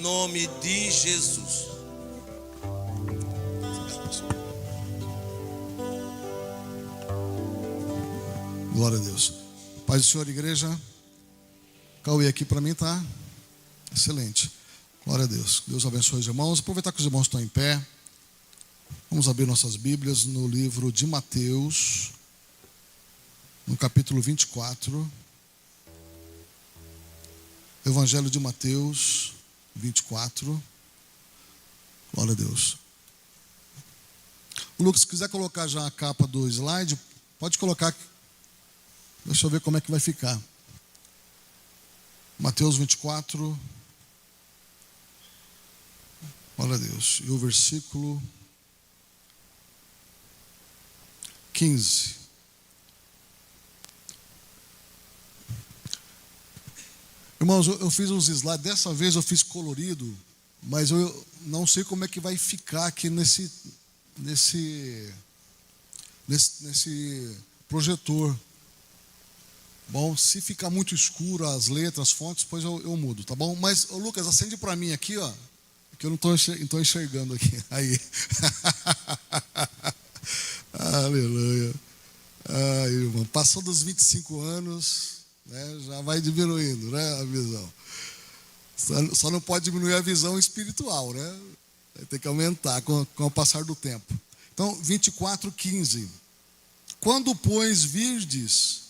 Em nome de Jesus. Glória a Deus. Paz do Senhor, igreja. Cauê aqui para mim tá excelente. Glória a Deus. Deus abençoe os irmãos. Aproveitar que os irmãos estão em pé. Vamos abrir nossas Bíblias no livro de Mateus, no capítulo 24. Evangelho de Mateus 24. Glória a Deus. O Lucas, se quiser colocar já a capa do slide, pode colocar. Deixa eu ver como é que vai ficar. Mateus 24. Glória a Deus. E o versículo 15. Irmãos, eu fiz uns slides, dessa vez eu fiz colorido, mas eu não sei como é que vai ficar aqui nesse projetor. Bom, se ficar muito escuro as letras, as fontes, depois eu mudo, tá bom? Mas, ô Lucas, acende para mim aqui, ó, que eu não estou enxergando aqui. Aí. Aleluia. Ai, irmão, passou dos 25 anos, né, já vai diminuindo, né, a visão. Só não pode diminuir a visão espiritual, né? Tem que aumentar com o passar do tempo. Então, 24:15. Quando, pois, virdes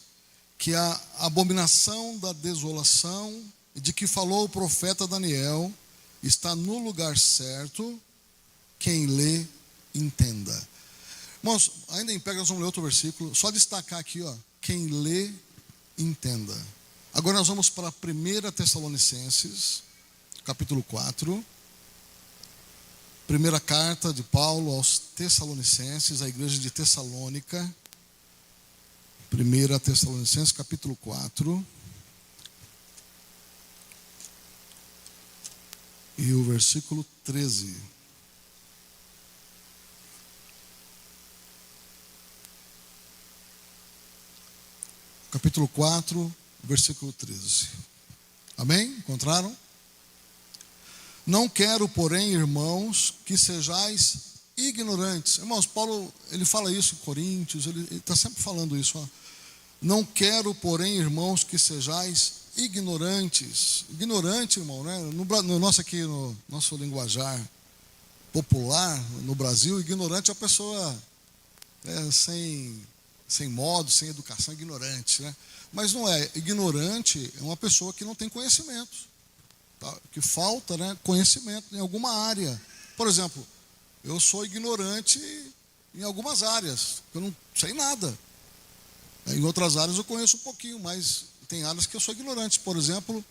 que a abominação da desolação de que falou o profeta Daniel está no lugar certo, quem lê, entenda. Irmãos, ainda em pé, nós vamos ler outro versículo. Só destacar aqui, ó, quem lê, entenda. Agora nós vamos para 1 Tessalonicenses, capítulo 4. Primeira carta de Paulo aos Tessalonicenses, a igreja de Tessalônica. 1 Tessalonicenses, capítulo 4. E o versículo 13. Capítulo 4, versículo 13. Amém? Encontraram? Não quero, porém, irmãos, que sejais ignorantes. Irmãos, Paulo, ele fala isso em Coríntios, ele está sempre falando isso. Ó. Não quero, porém, irmãos, que sejais ignorantes. Ignorante, irmão, né? No nosso linguajar popular, no Brasil, ignorante é a pessoa sem modo, sem educação, ignorante, né? Mas não é. Ignorante é uma pessoa que não tem conhecimento, tá? Que falta, né, conhecimento em alguma área. Por exemplo, eu sou ignorante em algumas áreas, eu não sei nada. Em outras áreas eu conheço um pouquinho, mas tem áreas que eu sou ignorante. Por exemplo,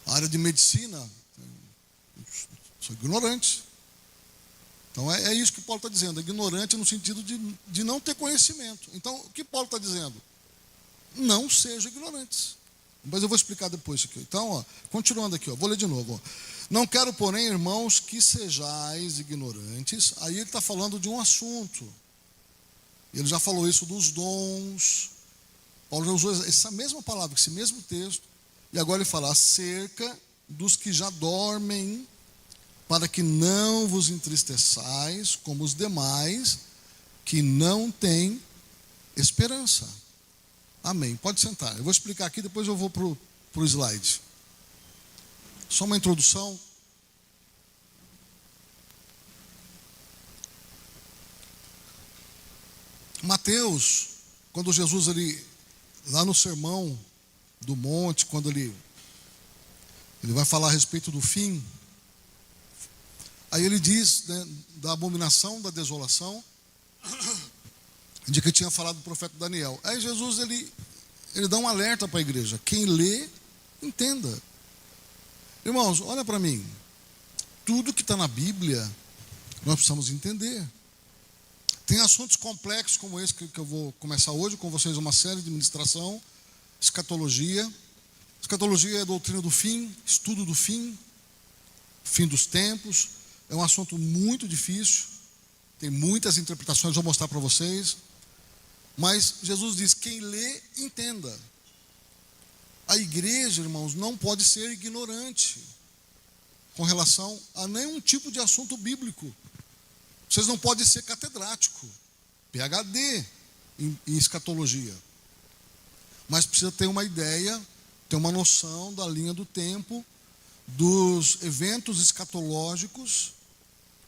a área de medicina, sou ignorante. Então é isso que Paulo está dizendo, ignorante no sentido de não ter conhecimento. Então, o que Paulo está dizendo? Não sejam ignorantes. Mas eu vou explicar depois isso aqui. Então, ó, continuando aqui, ó, vou ler de novo. Ó. Não quero, porém, irmãos, que sejais ignorantes. Aí ele está falando de um assunto. Ele já falou isso dos dons. Paulo já usou essa mesma palavra, esse mesmo texto. E agora ele fala acerca dos que já dormem, para que não vos entristeçais como os demais, que não têm esperança. Amém. Pode sentar. Eu vou explicar aqui, depois eu vou para o slide. Só uma introdução. Mateus, quando Jesus, lá no Sermão do Monte, quando ele vai falar a respeito do fim, aí ele diz, né, da abominação, da desolação, de que tinha falado o profeta Daniel. Aí Jesus, ele dá um alerta para a igreja. Quem lê, entenda. Irmãos, olha para mim. Tudo que está na Bíblia, nós precisamos entender. Tem assuntos complexos como esse que eu vou começar hoje com vocês, uma série de ministração, escatologia. Escatologia é a doutrina do fim, estudo do fim dos tempos. É um assunto muito difícil, tem muitas interpretações, vou mostrar para vocês. Mas Jesus diz, quem lê, entenda. a igreja, irmãos, não pode ser ignorante com relação a nenhum tipo de assunto bíblico. Vocês não podem ser catedrático, PhD em escatologia. Mas precisa ter uma ideia, ter uma noção da linha do tempo, dos eventos escatológicos,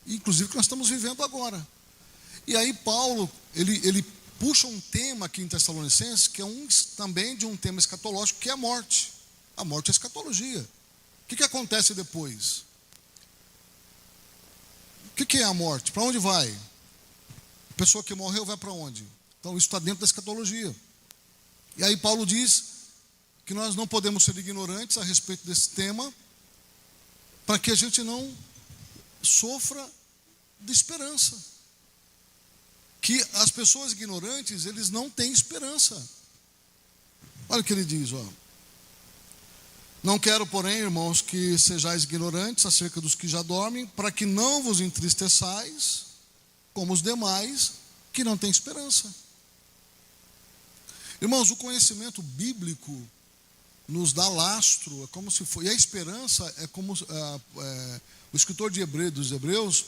inclusive que nós estamos vivendo agora. E aí Paulo, ele puxa um tema aqui em Tessalonicenses, que é também de um tema escatológico, que é a morte. A morte é escatologia. O que acontece depois? O que é a morte? Para onde vai? A pessoa que morreu vai para onde? Então isso está dentro da escatologia. E aí Paulo diz que nós não podemos ser ignorantes a respeito desse tema, para que a gente não sofra de esperança. Que as pessoas ignorantes, eles não têm esperança. Olha o que ele diz, ó. Não quero, porém, irmãos, que sejais ignorantes acerca dos que já dormem, para que não vos entristeçais, como os demais, que não têm esperança. Irmãos, o conhecimento bíblico nos dá lastro, é como se fosse, e a esperança é como o escritor dos Hebreus,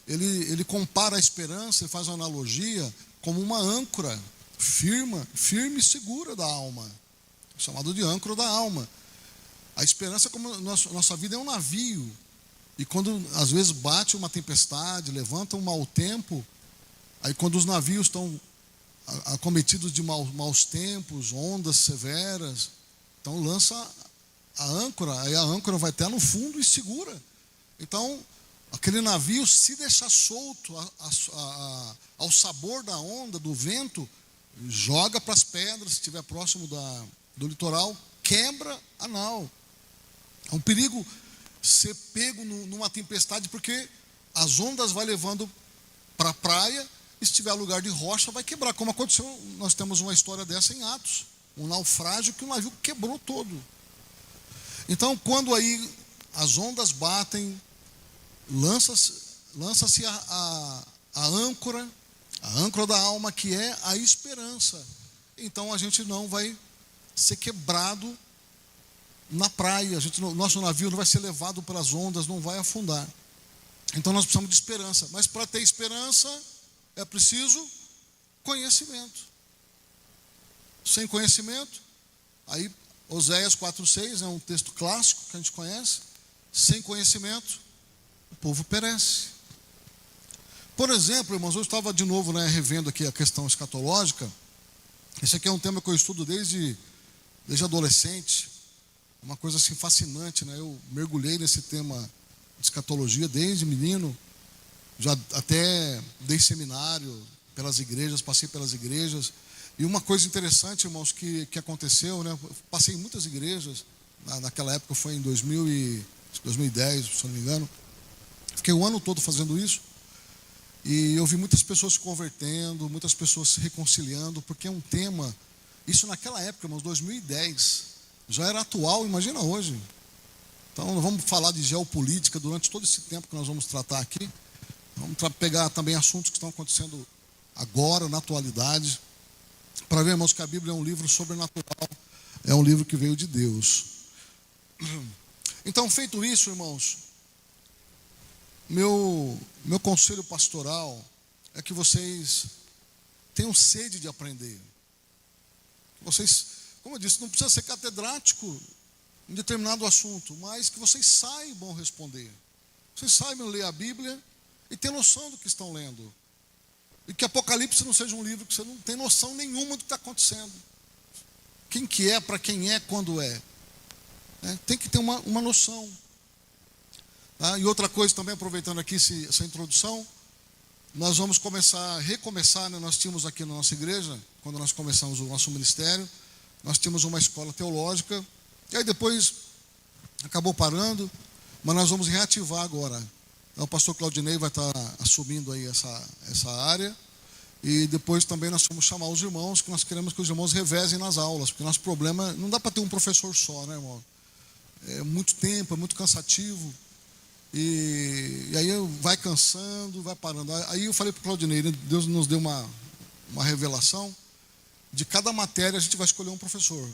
ele compara a esperança, ele faz uma analogia como uma âncora firme e segura da alma, chamado de âncora da alma. A esperança, como nossa vida é um navio, e quando às vezes bate uma tempestade, levanta um mau tempo, aí quando os navios estão acometidos de maus tempos, ondas severas, então lança a âncora, aí a âncora vai até no fundo e segura. Então, aquele navio, se deixar solto ao sabor da onda, do vento, joga para as pedras, se estiver próximo do litoral, quebra a nau. É um perigo ser pego numa tempestade, porque as ondas vai levando para a praia, e se tiver lugar de rocha, vai quebrar. Como aconteceu, nós temos uma história dessa em Atos. Um naufrágio que o navio quebrou todo. Então, quando aí as ondas batem, lança-se a âncora da alma, que é a esperança. Então a gente não vai ser quebrado na praia, nosso navio não vai ser levado pelas ondas, não vai afundar. Então nós precisamos de esperança. Mas para ter esperança é preciso conhecimento. Sem conhecimento, aí Oséias 4:6 é um texto clássico que a gente conhece. Sem conhecimento, o povo perece. Por exemplo, irmãos, eu estava de novo revendo aqui a questão escatológica. Esse aqui é um tema que eu estudo desde adolescente. Uma coisa assim fascinante, Eu mergulhei nesse tema de escatologia desde menino. Já até dei seminário pelas igrejas, passei pelas igrejas. E uma coisa interessante, irmãos, que aconteceu, Eu passei em muitas igrejas. Naquela época foi em 2010, se não me engano. Fiquei o ano todo fazendo isso. E eu vi muitas pessoas se convertendo, muitas pessoas se reconciliando, porque é um tema, isso naquela época, irmãos, 2010, já era atual, imagina hoje. Então, nós vamos falar de geopolítica durante todo esse tempo que nós vamos tratar aqui. Vamos pegar também assuntos que estão acontecendo agora, na atualidade, para ver, irmãos, que a Bíblia é um livro sobrenatural, é um livro que veio de Deus. Então, feito isso, irmãos, meu conselho pastoral é que vocês tenham sede de aprender. Vocês, como eu disse, não precisa ser catedrático em determinado assunto, mas que vocês saibam responder. Vocês saibam ler a Bíblia e ter noção do que estão lendo. E que Apocalipse não seja um livro que você não tem noção nenhuma do que está acontecendo. Quem que é, para quem é, quando é. Tem que ter uma noção. E outra coisa também, aproveitando aqui essa introdução, nós vamos recomeçar, nós tínhamos aqui na nossa igreja, quando nós começamos o nosso ministério, nós tínhamos uma escola teológica, e aí depois acabou parando, mas nós vamos reativar agora. Então, o pastor Claudinei vai estar assumindo aí essa área, e depois também nós vamos chamar os irmãos, que nós queremos que os irmãos revezem nas aulas, porque nosso problema, não dá para ter um professor só, irmão? É muito tempo, é muito cansativo. E aí vai cansando, vai parando. Aí eu falei para o Claudinei, Deus nos deu uma revelação. De cada matéria a gente vai escolher um professor.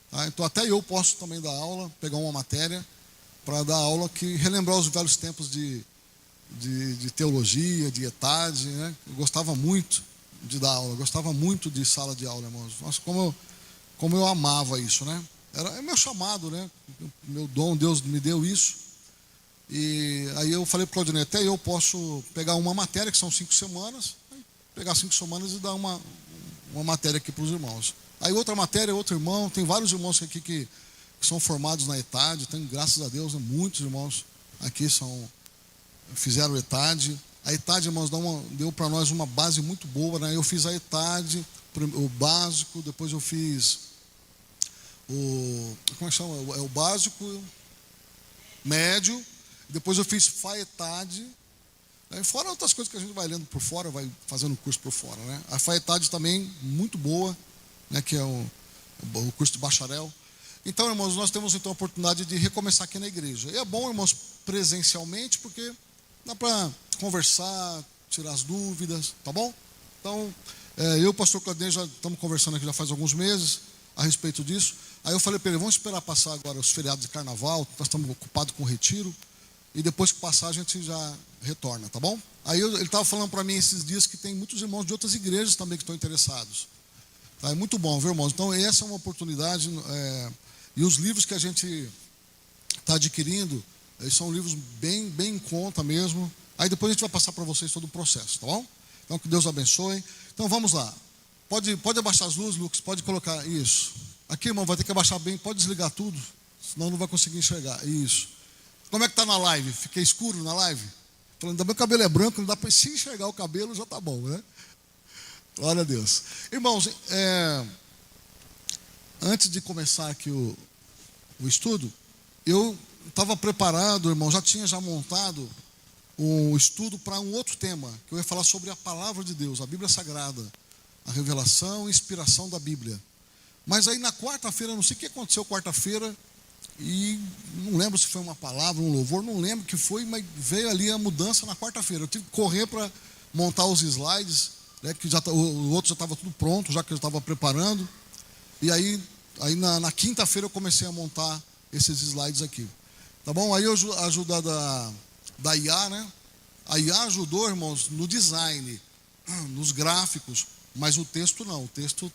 Tá? Então até eu posso também dar aula, pegar uma matéria para dar aula que relembrar os velhos tempos de teologia, de ETAD, né? Eu gostava muito de dar aula, gostava muito de sala de aula, irmãos. Nossa, como eu amava isso, né? É meu chamado, né? Meu dom, Deus me deu isso. E aí eu falei para o Claudinei, até eu posso pegar uma matéria, que são 5 semanas, pegar 5 semanas e dar uma matéria aqui para os irmãos. Aí outra matéria, outro irmão, tem vários irmãos aqui que são formados na ETAD, tem, graças a Deus, né, muitos irmãos aqui fizeram ETAD. A ETAD, irmãos, deu para nós uma base muito boa, né? Eu fiz a ETAD, o básico, depois eu fiz como é que chama? O básico, médio, depois eu fiz FAETAD, né? Fora outras coisas que a gente vai lendo por fora, vai fazendo curso por fora, né? A FAETAD também, muito boa, né? Que é o curso de bacharel. Então, irmãos, nós temos então a oportunidade de recomeçar aqui na igreja. E é bom, irmãos, presencialmente, porque dá para conversar, tirar as dúvidas, tá bom? Então, eu e o pastor Claudinei já estamos conversando aqui já faz alguns meses a respeito disso. Aí eu falei para ele, vamos esperar passar agora os feriados de carnaval, nós estamos ocupados com o retiro, e depois que passar a gente já retorna, tá bom? Aí ele estava falando para mim esses dias que tem muitos irmãos de outras igrejas também que estão interessados. Tá? É muito bom, viu, irmãos? Então, essa é uma oportunidade, e os livros que a gente está adquirindo, eles são livros bem em conta mesmo. Aí depois a gente vai passar para vocês todo o processo, tá bom? Então, que Deus abençoe. Então, vamos lá. Pode abaixar as luzes, Lucas, pode colocar isso. Aqui, irmão, vai ter que abaixar bem, pode desligar tudo, senão não vai conseguir enxergar. Isso. Como é que está na live? Fiquei escuro na live? Falando, ainda bem que o cabelo é branco, não dá para se enxergar o cabelo, já está bom, né? Glória a Deus. Irmãos, antes de começar aqui o estudo, eu estava preparado, irmão, já tinha montado um estudo para um outro tema, que eu ia falar sobre a palavra de Deus, a Bíblia Sagrada, a revelação e inspiração da Bíblia. Mas aí na quarta-feira, não sei o que aconteceu quarta-feira, e não lembro se foi uma palavra, um louvor, não lembro o que foi, mas veio ali a mudança na quarta-feira. Eu tive que correr para montar os slides, né, que o outro já estava tudo pronto, já que eu estava preparando. E aí na quinta-feira eu comecei a montar esses slides aqui. Tá bom? Aí a ajuda da IA, né? A IA ajudou, irmãos, no design, nos gráficos, mas o texto não. O texto,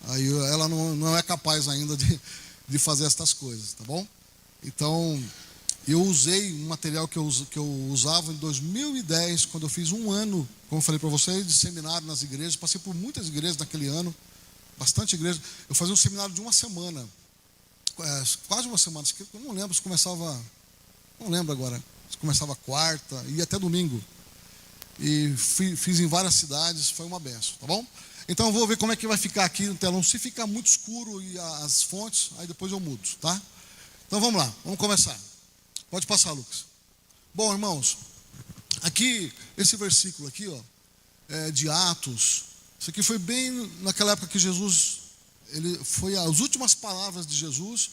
aí ela não é capaz ainda de fazer estas coisas, tá bom? Então, eu usei um material que eu usava em 2010, quando eu fiz um ano, como eu falei para vocês, de seminário nas igrejas. Passei por muitas igrejas naquele ano, bastante igreja. Eu fazia um seminário de uma semana, quase uma semana. Eu não lembro se começava, não lembro agora, se começava quarta, ia até domingo. E fiz em várias cidades, foi uma benção, tá bom? Então eu vou ver como é que vai ficar aqui no telão. Se ficar muito escuro e as fontes, aí depois eu mudo, tá? Então vamos lá, vamos começar. Pode passar, Lucas. Bom, irmãos, aqui, esse versículo aqui, ó, de Atos, isso aqui foi bem naquela época que Jesus, foi as últimas palavras de Jesus,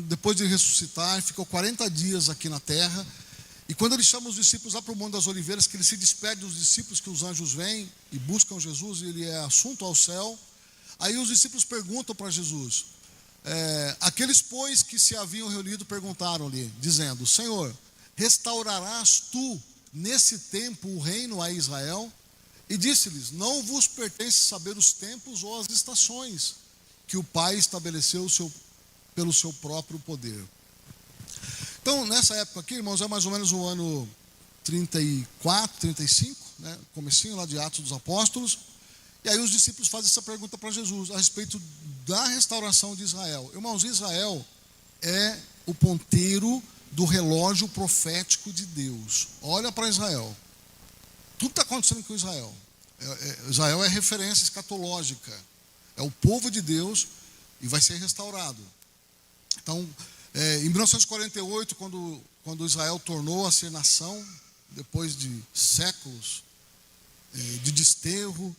depois de ressuscitar, ficou 40 dias aqui na terra. E quando ele chama os discípulos lá para o Monte das Oliveiras, que ele se despede dos discípulos, que os anjos vêm e buscam Jesus, e ele é assunto ao céu. Aí os discípulos perguntam para Jesus, aqueles, pois, que se haviam reunido, perguntaram-lhe, dizendo, Senhor, restaurarás tu nesse tempo o reino a Israel? E disse-lhes, não vos pertence saber os tempos ou as estações que o Pai estabeleceu pelo seu próprio poder. Então, nessa época aqui, irmãos, é mais ou menos o ano 34, 35, né, comecinho lá de Atos dos Apóstolos. E aí os discípulos fazem essa pergunta para Jesus a respeito da restauração de Israel. Irmãos, Israel é o ponteiro do relógio profético de Deus. Olha para Israel. Tudo está acontecendo com Israel. Israel é referência escatológica. É o povo de Deus e vai ser restaurado. Então, em 1948, quando Israel tornou a ser nação, depois de séculos de desterro,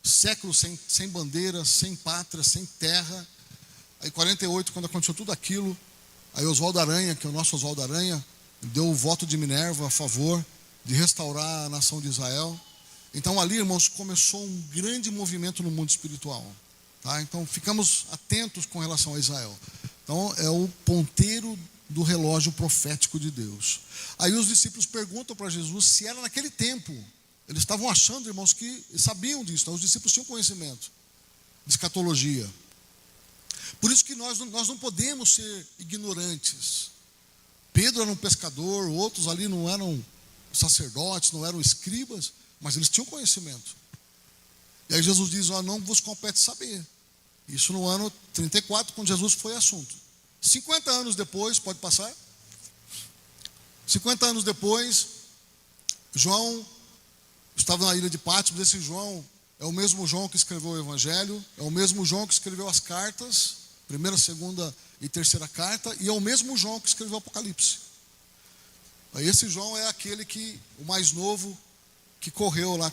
séculos sem bandeira, sem pátria, sem terra. Aí, em 48, quando aconteceu tudo aquilo, aí Oswaldo Aranha, que é o nosso Oswaldo Aranha, deu o voto de Minerva a favor de restaurar a nação de Israel. Então, ali, irmãos, começou um grande movimento no mundo espiritual. Tá? Então, ficamos atentos com relação a Israel. Então, é o ponteiro do relógio profético de Deus. Aí os discípulos perguntam para Jesus se era naquele tempo. Eles estavam achando, irmãos, que sabiam disso. Então, os discípulos tinham conhecimento de escatologia. Por isso que nós não podemos ser ignorantes. Pedro era um pescador, outros ali não eram sacerdotes, não eram escribas, mas eles tinham conhecimento. E aí Jesus diz, não vos compete saber. Isso no ano 34, quando Jesus foi assunto. 50 anos depois, pode passar? 50 anos depois, João estava na ilha de Patmos. Esse João é o mesmo João que escreveu o Evangelho, é o mesmo João que escreveu as cartas, primeira, segunda e terceira carta, e é o mesmo João que escreveu o Apocalipse. Esse João é aquele que, o mais novo, que correu lá,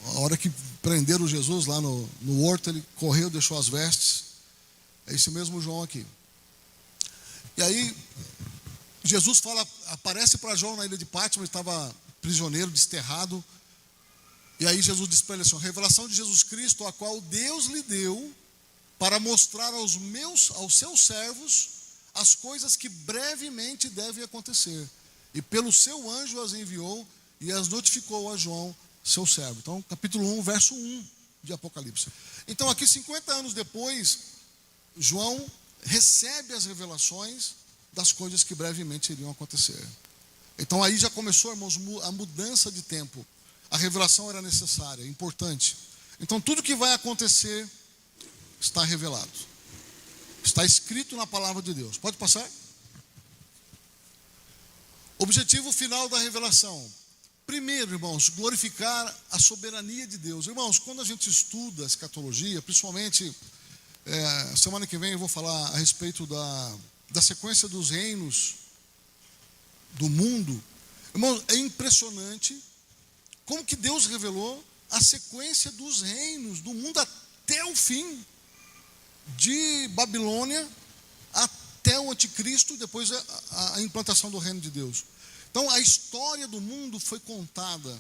a hora que prenderam Jesus lá no horto, ele correu, deixou as vestes. É esse mesmo João aqui. E aí, Jesus aparece para João na ilha de Patmos, ele estava prisioneiro, desterrado. E aí Jesus diz para ele assim, a revelação de Jesus Cristo, a qual Deus lhe deu, para mostrar aos seus servos as coisas que brevemente devem acontecer. E pelo seu anjo as enviou e as notificou a João, seu servo. Então, capítulo 1, verso 1 de Apocalipse. Então, aqui 50 anos depois, João recebe as revelações das coisas que brevemente iriam acontecer. Então, aí já começou, irmãos, a mudança de tempo. A revelação era necessária, importante. Então, tudo que vai acontecer está revelado. Está escrito na palavra de Deus. Pode passar? Objetivo final da revelação. Primeiro, irmãos, glorificar a soberania de Deus. Irmãos, quando a gente estuda a escatologia, principalmente, semana que vem eu vou falar a respeito da sequência dos reinos do mundo. Irmãos, é impressionante como que Deus revelou a sequência dos reinos do mundo até o fim. De Babilônia até o anticristo, depois a implantação do reino de Deus. Então a história do mundo foi contada.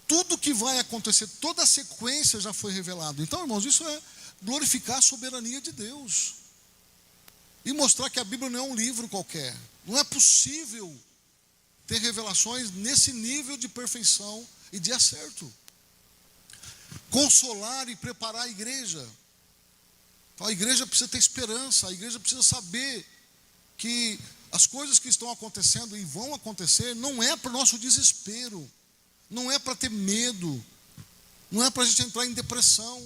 Tudo que vai acontecer, toda a sequência já foi revelada. Então, irmãos, isso é glorificar a soberania de Deus. E mostrar que a Bíblia não é um livro qualquer. Não é possível ter revelações nesse nível de perfeição e de acerto. Consolar e preparar a igreja. Então, a igreja precisa ter esperança, a igreja precisa saber que as coisas que estão acontecendo e vão acontecer não é para o nosso desespero, não é para ter medo, não é para a gente entrar em depressão.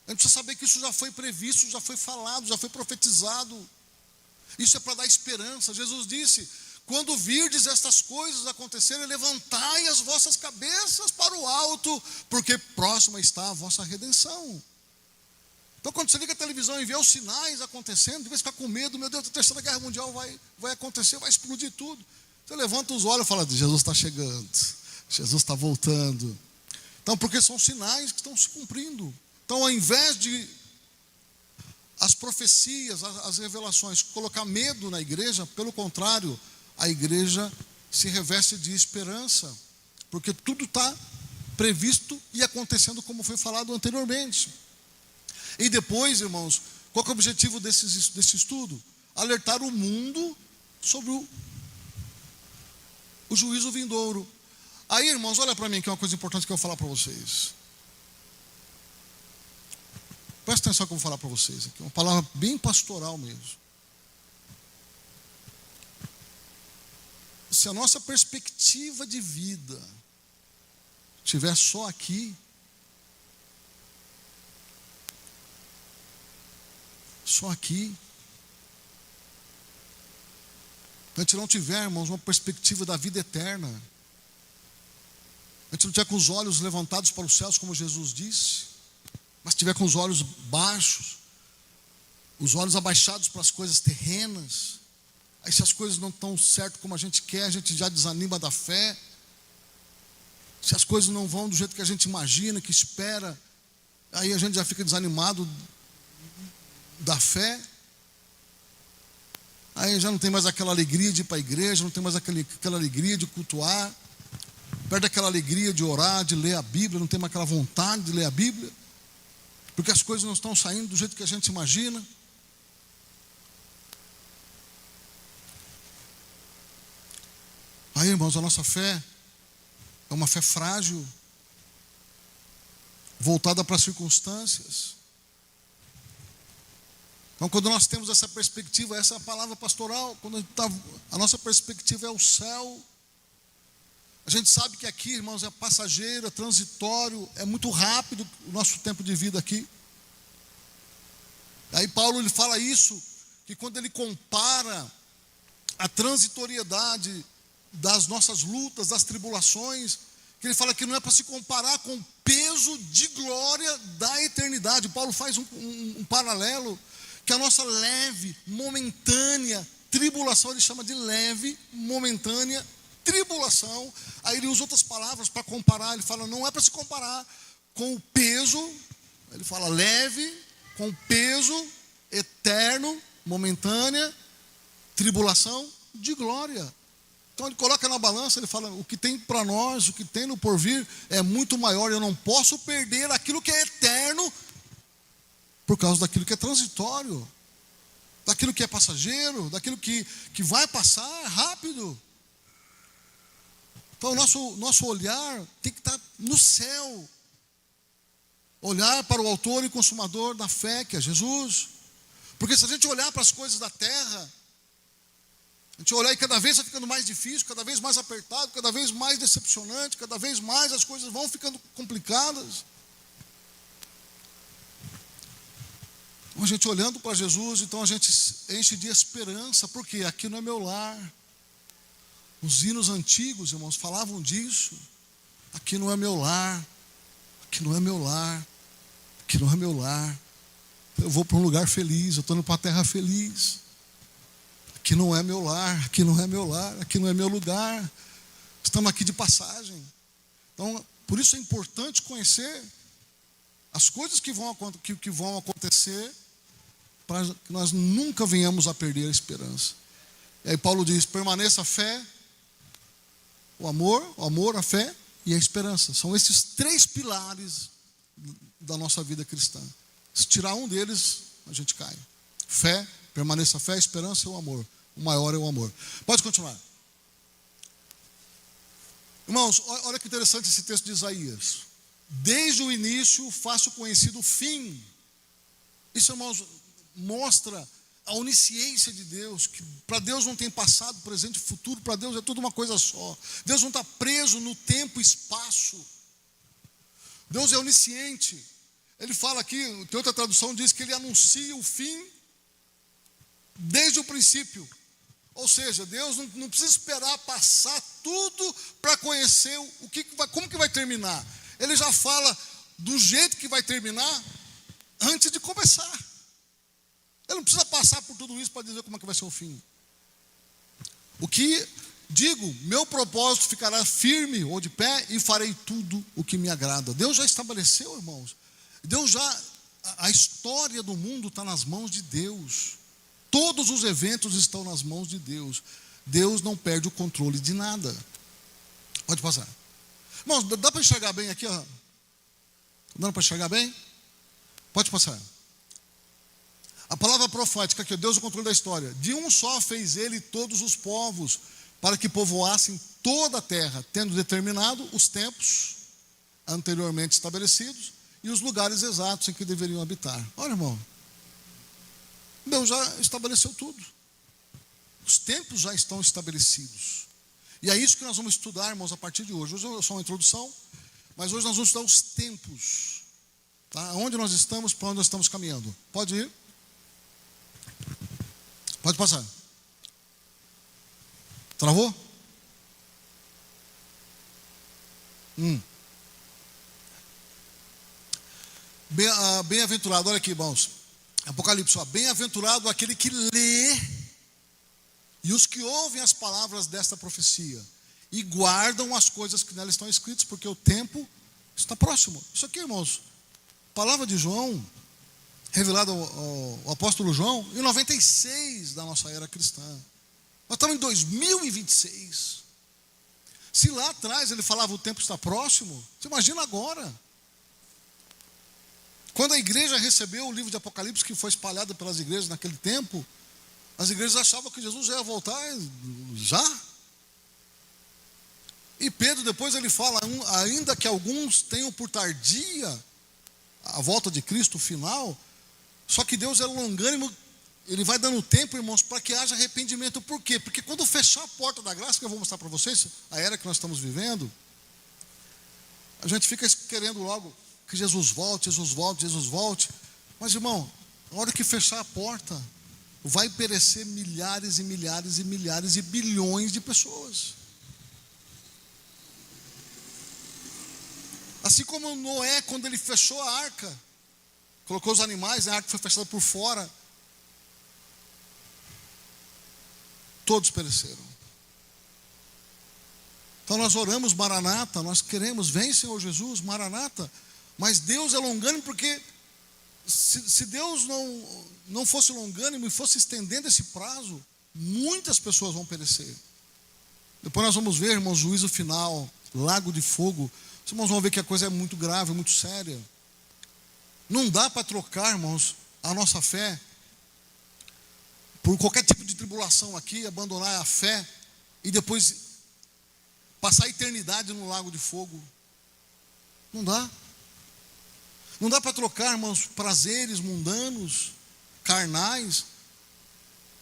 A gente precisa saber que isso já foi previsto, já foi falado, já foi profetizado. Isso é para dar esperança. Jesus disse, quando virdes estas coisas acontecerem, levantai as vossas cabeças para o alto, porque próxima está a vossa redenção. Então, quando você liga a televisão e vê os sinais acontecendo, de vez ficar com medo, meu Deus, a terceira guerra mundial vai acontecer, vai explodir tudo. Você levanta os olhos e fala, Jesus está chegando, Jesus está voltando. Então, porque são sinais que estão se cumprindo. Então, ao invés de as profecias, as revelações, colocar medo na igreja, pelo contrário, a igreja se reveste de esperança, porque tudo está previsto e acontecendo como foi falado anteriormente. E depois, irmãos, qual que é o objetivo desse estudo? Alertar o mundo sobre o juízo vindouro. Aí, irmãos, olha para mim, que é uma coisa importante que eu vou falar para vocês. Presta atenção que eu vou falar para vocês aqui, uma palavra bem pastoral mesmo. Se a nossa perspectiva de vida estiver só aqui, a gente não tiver, irmãos, uma perspectiva da vida eterna, a gente não tiver com os olhos levantados para os céus, como Jesus disse, mas tiver com os olhos baixos, os olhos abaixados para as coisas terrenas, aí se as coisas não estão certo como a gente quer, a gente já desanima da fé. Se as coisas não vão do jeito que a gente imagina, que espera, aí a gente já fica desanimado da fé. Aí já não tem mais aquela alegria de ir para a igreja, não tem mais aquela alegria de cultuar, perde aquela alegria de orar, de ler a Bíblia, não tem mais aquela vontade de ler a Bíblia. porque as coisas não estão saindo do jeito que a gente imagina. Aí, irmãos, a nossa fé é uma fé frágil, voltada para as circunstâncias. Então, quando nós temos essa perspectiva, essa é a palavra pastoral, quando a nossa perspectiva é o céu. A gente sabe que aqui, irmãos, é passageiro, é transitório, é muito rápido o nosso tempo de vida aqui. Aí Paulo ele fala isso, que quando ele compara a transitoriedade das nossas lutas, das tribulações, que ele fala que não é para se comparar com o peso de glória da eternidade. Paulo faz um paralelo, que a nossa leve, momentânea tribulação, ele chama de leve, momentânea tribulação. Aí ele usa outras palavras para comparar, ele fala, não é para se comparar com o peso, ele fala leve, com o peso eterno, momentânea tribulação de glória. Então ele coloca na balança, ele fala, o que tem para nós, o que tem no porvir é muito maior, eu não posso perder aquilo que é eterno por causa daquilo que é transitório, daquilo que é passageiro, daquilo que vai passar rápido. Então o nosso olhar tem que estar no céu, olhar para o autor e consumador da fé, que é Jesus. Porque se a gente olhar para as coisas da terra, a gente olhar e cada vez vai ficando mais difícil, cada vez mais apertado, cada vez mais decepcionante, cada vez mais as coisas vão ficando complicadas. A gente olhando para Jesus, então a gente enche de esperança, porque aqui não é meu lar. Os hinos antigos, irmãos, falavam disso. Aqui não é meu lar, aqui não é meu lar, aqui não é meu lar. Eu vou para um lugar feliz, eu estou indo para a terra feliz. Aqui não é meu lar, aqui não é meu lar, aqui não é meu lugar. Estamos aqui de passagem. Então, por isso é importante conhecer as coisas que vão acontecer, para que nós nunca venhamos a perder a esperança. E aí Paulo diz, permaneça a fé, o amor, a fé e a esperança. São esses três pilares da nossa vida cristã. Se tirar um deles, a gente cai. Fé, permaneça a fé, a esperança e o amor. O maior é o amor. Pode continuar. Irmãos, olha que interessante esse texto de Isaías. Desde o início faço conhecido o fim. Isso, irmãos, mostra a onisciência de Deus, que para Deus não tem passado, presente e futuro, para Deus é tudo uma coisa só. Deus não está preso no tempo e espaço. Deus é onisciente. Ele fala aqui, tem outra tradução, diz que ele anuncia o fim desde o princípio. Ou seja, Deus não precisa esperar passar tudo para conhecer como que vai terminar. Ele já fala do jeito que vai terminar antes de começar. Ele não precisa passar por tudo isso para dizer como é que vai ser o fim. O que digo, meu propósito ficará firme ou de pé e farei tudo o que me agrada. Deus já estabeleceu, irmãos. A história do mundo está nas mãos de Deus. Todos os eventos estão nas mãos de Deus. Deus não perde o controle de nada. Pode passar. Irmãos, dá para enxergar bem aqui, ó? Dá para enxergar bem? Pode passar. A palavra profética aqui, Deus é o controle da história. De um só fez ele todos os povos, para que povoassem toda a terra, tendo determinado os tempos anteriormente estabelecidos e os lugares exatos em que deveriam habitar. Olha, irmão, Deus já estabeleceu tudo. Os tempos já estão estabelecidos. E é isso que nós vamos estudar, irmãos, a partir de hoje. Hoje é só uma introdução, mas hoje nós vamos estudar os tempos. Tá? Onde nós estamos, para onde nós estamos caminhando. Pode ir. Pode passar. Travou? Bem-aventurado, olha aqui, irmãos. Apocalipse, ó, bem-aventurado aquele que lê e os que ouvem as palavras desta profecia e guardam as coisas que nela estão escritas, porque o tempo está próximo. Isso aqui, irmãos, palavra de João, revelada ao apóstolo João, em 96 da nossa era cristã. Nós estamos em 2026. Se lá atrás ele falava o tempo está próximo, você imagina agora. Quando a igreja recebeu o livro de Apocalipse, que foi espalhado pelas igrejas naquele tempo, as igrejas achavam que Jesus já ia voltar já. E Pedro depois ele fala, ainda que alguns tenham por tardia a volta de Cristo final, só que Deus é longânimo, Ele vai dando tempo, irmãos, para que haja arrependimento. Por quê? Porque quando fechar a porta da graça, que eu vou mostrar para vocês, a era que nós estamos vivendo, a gente fica querendo logo que Jesus volte, Jesus volte, Jesus volte. Mas, irmão, na hora que fechar a porta, vai perecer milhares e milhares e milhares e bilhões de pessoas. Assim como Noé, quando ele fechou a arca, colocou os animais, a arca foi fechada por fora, todos pereceram. Então nós oramos, Maranata, nós queremos, vem Senhor Jesus, Maranata. Mas Deus é longânimo, porque se Deus não fosse longânimo e fosse estendendo esse prazo, muitas pessoas vão perecer. Depois nós vamos ver, irmãos, juízo final, lago de fogo. Os irmãos vão ver que a coisa é muito grave, muito séria. Não dá para trocar, irmãos, a nossa fé por qualquer tipo de tribulação aqui, abandonar a fé e depois passar a eternidade no lago de fogo. Não dá. Não dá para trocar, irmãos, prazeres mundanos, carnais,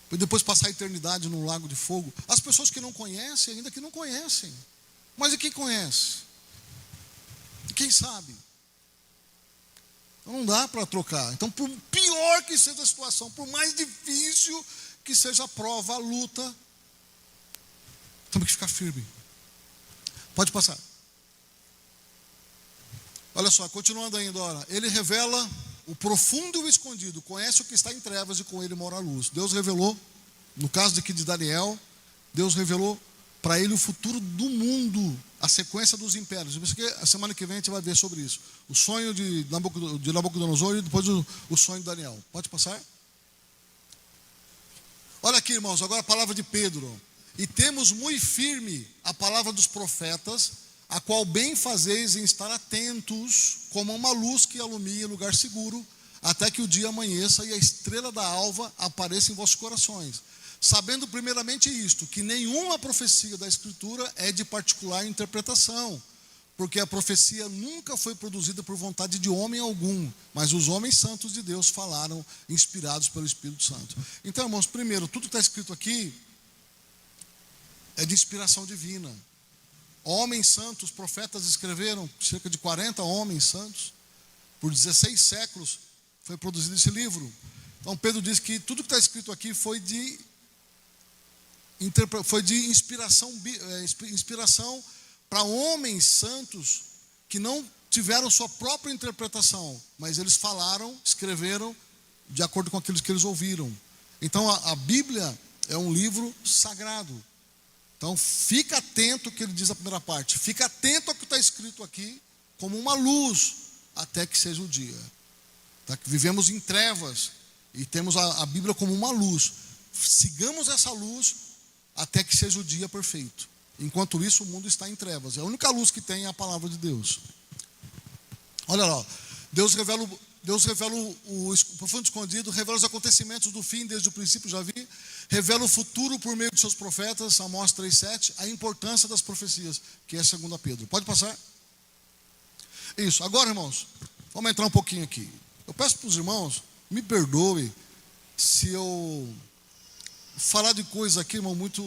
e depois passar a eternidade no lago de fogo. As pessoas que não conhecem, ainda que não conhecem. Mas e quem conhece? E quem sabe? Então não dá para trocar. Então, por pior que seja a situação, por mais difícil que seja a prova, a luta, temos que ficar firme. Pode passar. Olha só, continuando ainda, olha, ele revela o profundo e o escondido, conhece o que está em trevas e com ele mora a luz. Deus revelou, no caso aqui de Daniel, Deus revelou para ele o futuro do mundo, a sequência dos impérios. A semana que vem a gente vai ver sobre isso. O sonho de Nabucodonosor e depois o sonho de Daniel. Pode passar? Olha aqui, irmãos, agora a palavra de Pedro. E temos muito firme a palavra dos profetas, a qual bem fazeis em estar atentos, como uma luz que alumia em lugar seguro, até que o dia amanheça e a estrela da alva apareça em vossos corações. Sabendo primeiramente isto, que nenhuma profecia da Escritura é de particular interpretação, porque a profecia nunca foi produzida por vontade de homem algum, mas os homens santos de Deus falaram, inspirados pelo Espírito Santo. Então, irmãos, primeiro, tudo que está escrito aqui é de inspiração divina. Homens santos, profetas escreveram, cerca de 40 homens santos, por 16 séculos foi produzido esse livro. Então Pedro diz que tudo que está escrito aqui foi de inspiração para homens santos que não tiveram sua própria interpretação, mas eles falaram, escreveram de acordo com aquilo que eles ouviram. Então a Bíblia é um livro sagrado. Então fica atento ao que ele diz na primeira parte, fica atento ao que está escrito aqui, como uma luz, até que seja o dia. Tá? Vivemos em trevas e temos a Bíblia como uma luz. Sigamos essa luz até que seja o dia perfeito. Enquanto isso, o mundo está em trevas. A única luz que tem é a palavra de Deus. Olha lá, Deus revela o profundo escondido, revela os acontecimentos do fim desde o princípio, já vi. Revela o futuro por meio de seus profetas, Amós 3,7, a importância das profecias, que é 2 Pedro. Pode passar? Isso, agora, irmãos, vamos entrar um pouquinho aqui. Eu peço para os irmãos, me perdoe se eu falar de coisa aqui, irmão, muito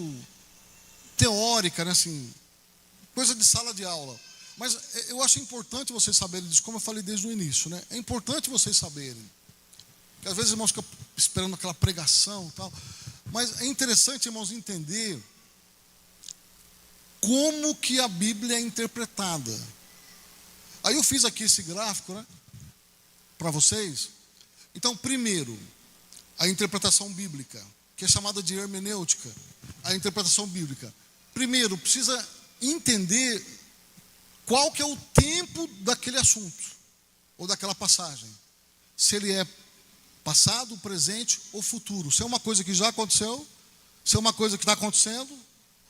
teórica, né, assim, coisa de sala de aula. Mas eu acho importante vocês saberem disso, como eu falei desde o início, né? É importante vocês saberem. Porque às vezes os irmãos ficam esperando aquela pregação e tal. Mas é interessante, irmãos, entender como que a Bíblia é interpretada. Aí eu fiz aqui esse gráfico, né, para vocês. Então, primeiro, a interpretação bíblica, que é chamada de hermenêutica, a interpretação bíblica. Primeiro, precisa entender qual que é o tempo daquele assunto, ou daquela passagem. Se ele é passado, presente ou futuro. Se é uma coisa que já aconteceu, se é uma coisa que está acontecendo,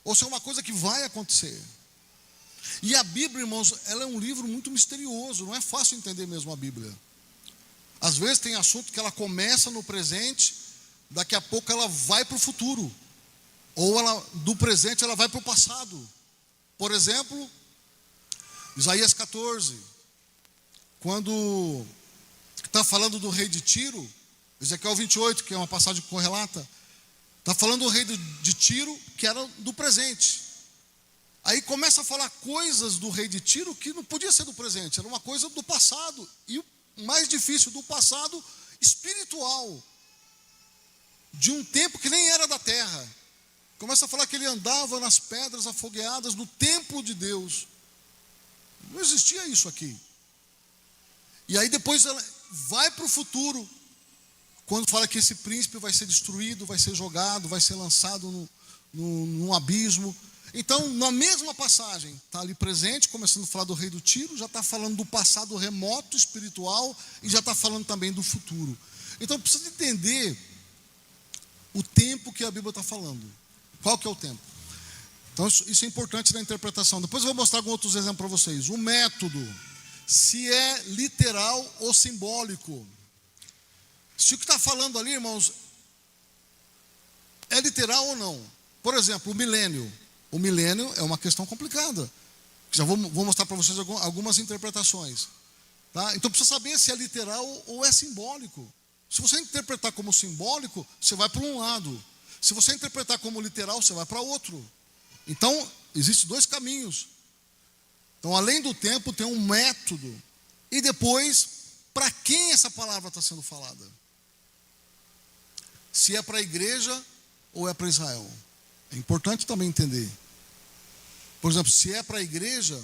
ou se é uma coisa que vai acontecer. E a Bíblia, irmãos, ela é um livro muito misterioso, não é fácil entender mesmo a Bíblia. Às vezes tem assunto que ela começa no presente, daqui a pouco ela vai para o futuro. Ou ela, do presente ela vai para o passado. Por exemplo, Isaías 14, quando está falando do rei de Tiro, Ezequiel 28, que é uma passagem correlata, está falando do rei de Tiro, que era do presente. Aí começa a falar coisas do rei de Tiro que não podia ser do presente, era uma coisa do passado. E o mais difícil, do passado espiritual, de um tempo que nem era da terra. Começa a falar que ele andava nas pedras afogueadas no templo de Deus. Não existia isso aqui. E aí depois ela vai para o futuro, quando fala que esse príncipe vai ser destruído, vai ser jogado, vai ser lançado num abismo. Então, na mesma passagem, está ali presente, começando a falar do rei do Tiro, já está falando do passado remoto, espiritual, e já está falando também do futuro. Então, precisa entender o tempo que a Bíblia está falando. Qual que é o tempo? Então, isso é importante na interpretação. Depois eu vou mostrar alguns outros exemplos para vocês. O método, se é literal ou simbólico. Se o que está falando ali, irmãos, é literal ou não. Por exemplo, o milênio. O milênio é uma questão complicada. Já vou mostrar para vocês algumas interpretações. Tá? Então precisa saber se é literal ou é simbólico. Se você interpretar como simbólico, você vai para um lado. Se você interpretar como literal, você vai para outro. Então, existem dois caminhos. Então, além do tempo, tem um método. E depois, para quem essa palavra está sendo falada? Se é para a igreja ou é para Israel? É importante também entender. Por exemplo, se é para a igreja,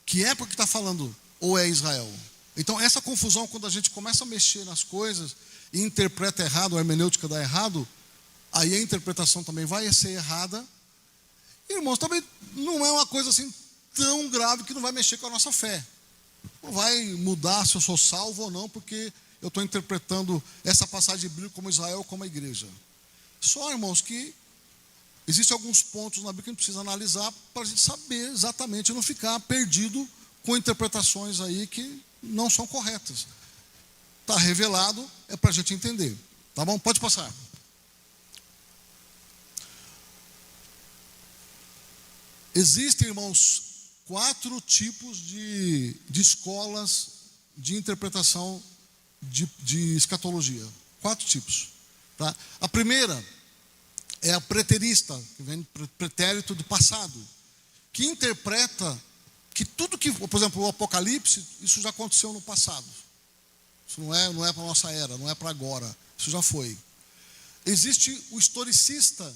que época que está falando? Ou é Israel? Então, essa confusão, quando a gente começa a mexer nas coisas e interpreta errado, a hermenêutica dá errado, aí a interpretação também vai ser errada. Irmãos, também não é uma coisa assim tão grave que não vai mexer com a nossa fé. Não vai mudar se eu sou salvo ou não, porque eu estou interpretando essa passagem bíblica como Israel ou como a igreja. Só, irmãos, que existem alguns pontos na Bíblia que a gente precisa analisar para a gente saber exatamente, não ficar perdido com interpretações aí que não são corretas. Está revelado, é para a gente entender. Tá bom? Pode passar. Existem, irmãos, 4 tipos de escolas de interpretação de escatologia. 4 tipos. Tá? A primeira é a preterista, que vem do pretérito do passado, que interpreta que tudo que, por exemplo, o Apocalipse, isso já aconteceu no passado. Isso não é para a nossa era, não é para agora. Isso já foi. Existe o historicista,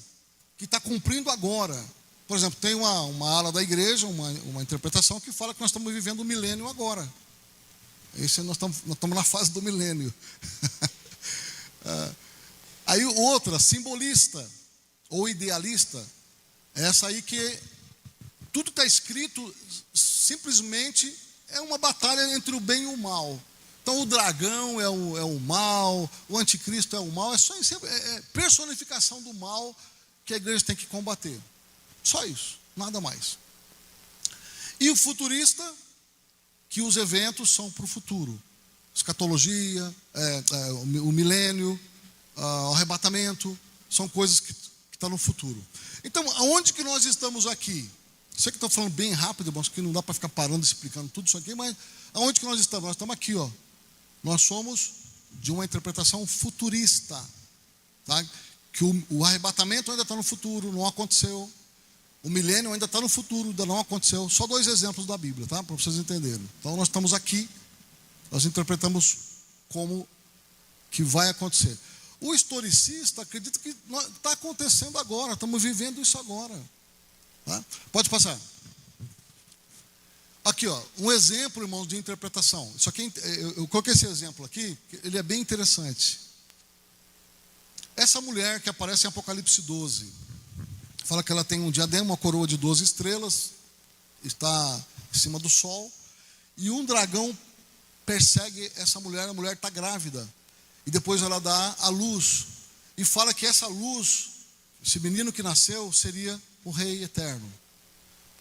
que está cumprindo agora. Por exemplo, tem uma ala da igreja, uma interpretação que fala que nós estamos vivendo o milênio agora. Nós estamos na fase do milênio. Aí outra, simbolista ou idealista, é essa aí que tudo está escrito simplesmente é uma batalha entre o bem e o mal. Então o dragão é o mal, o anticristo é o mal, é personificação do mal que a igreja tem que combater. Só isso, nada mais. E o futurista, que os eventos são para o futuro. Escatologia, o milênio, o arrebatamento, são coisas que estão no futuro. Então, aonde que nós estamos aqui? Sei que estou falando bem rápido, irmãos, que não dá para ficar parando explicando tudo isso aqui, mas aonde que nós estamos? Nós estamos aqui, ó. Nós somos de uma interpretação futurista, tá? Que o arrebatamento ainda está no futuro, não aconteceu. O milênio ainda está no futuro, ainda não aconteceu. Só 2 exemplos da Bíblia, tá? Para vocês entenderem. Então nós estamos aqui, nós interpretamos como que vai acontecer. O historicista acredita que está acontecendo agora, estamos vivendo isso agora. Tá? Pode passar. Aqui, ó, um exemplo, irmãos, de interpretação. Isso aqui, eu coloquei esse exemplo aqui, ele é bem interessante. Essa mulher que aparece em Apocalipse 12, fala que ela tem um diadema, uma coroa de 12 estrelas, está em cima do sol, e um dragão persegue essa mulher, a mulher está grávida, e depois ela dá a luz, e fala que essa luz, esse menino que nasceu, seria o rei eterno.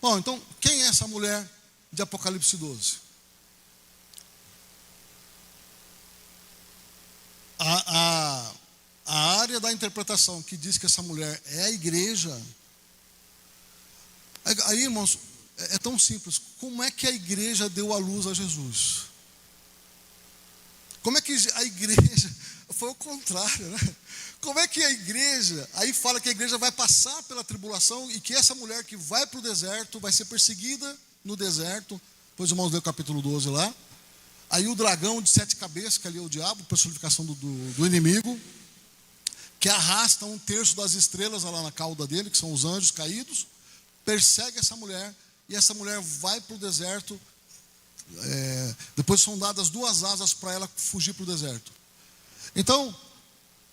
Bom, então, quem é essa mulher de Apocalipse 12? a área da interpretação que diz que essa mulher é a igreja, aí, irmãos, é tão simples. Como é que a igreja deu à luz a Jesus? Como é que a igreja... Foi o contrário, né? Como é que a igreja... Aí fala que a igreja vai passar pela tribulação e que essa mulher que vai para o deserto vai ser perseguida no deserto. Depois, irmãos, lê o capítulo 12 lá. Aí o dragão de 7 cabeças, que ali é o diabo, personificação do inimigo, que arrasta 1/3 das estrelas lá na cauda dele, que são os anjos caídos, persegue essa mulher, e essa mulher vai para o deserto. Depois são dadas 2 asas para ela fugir para o deserto. Então,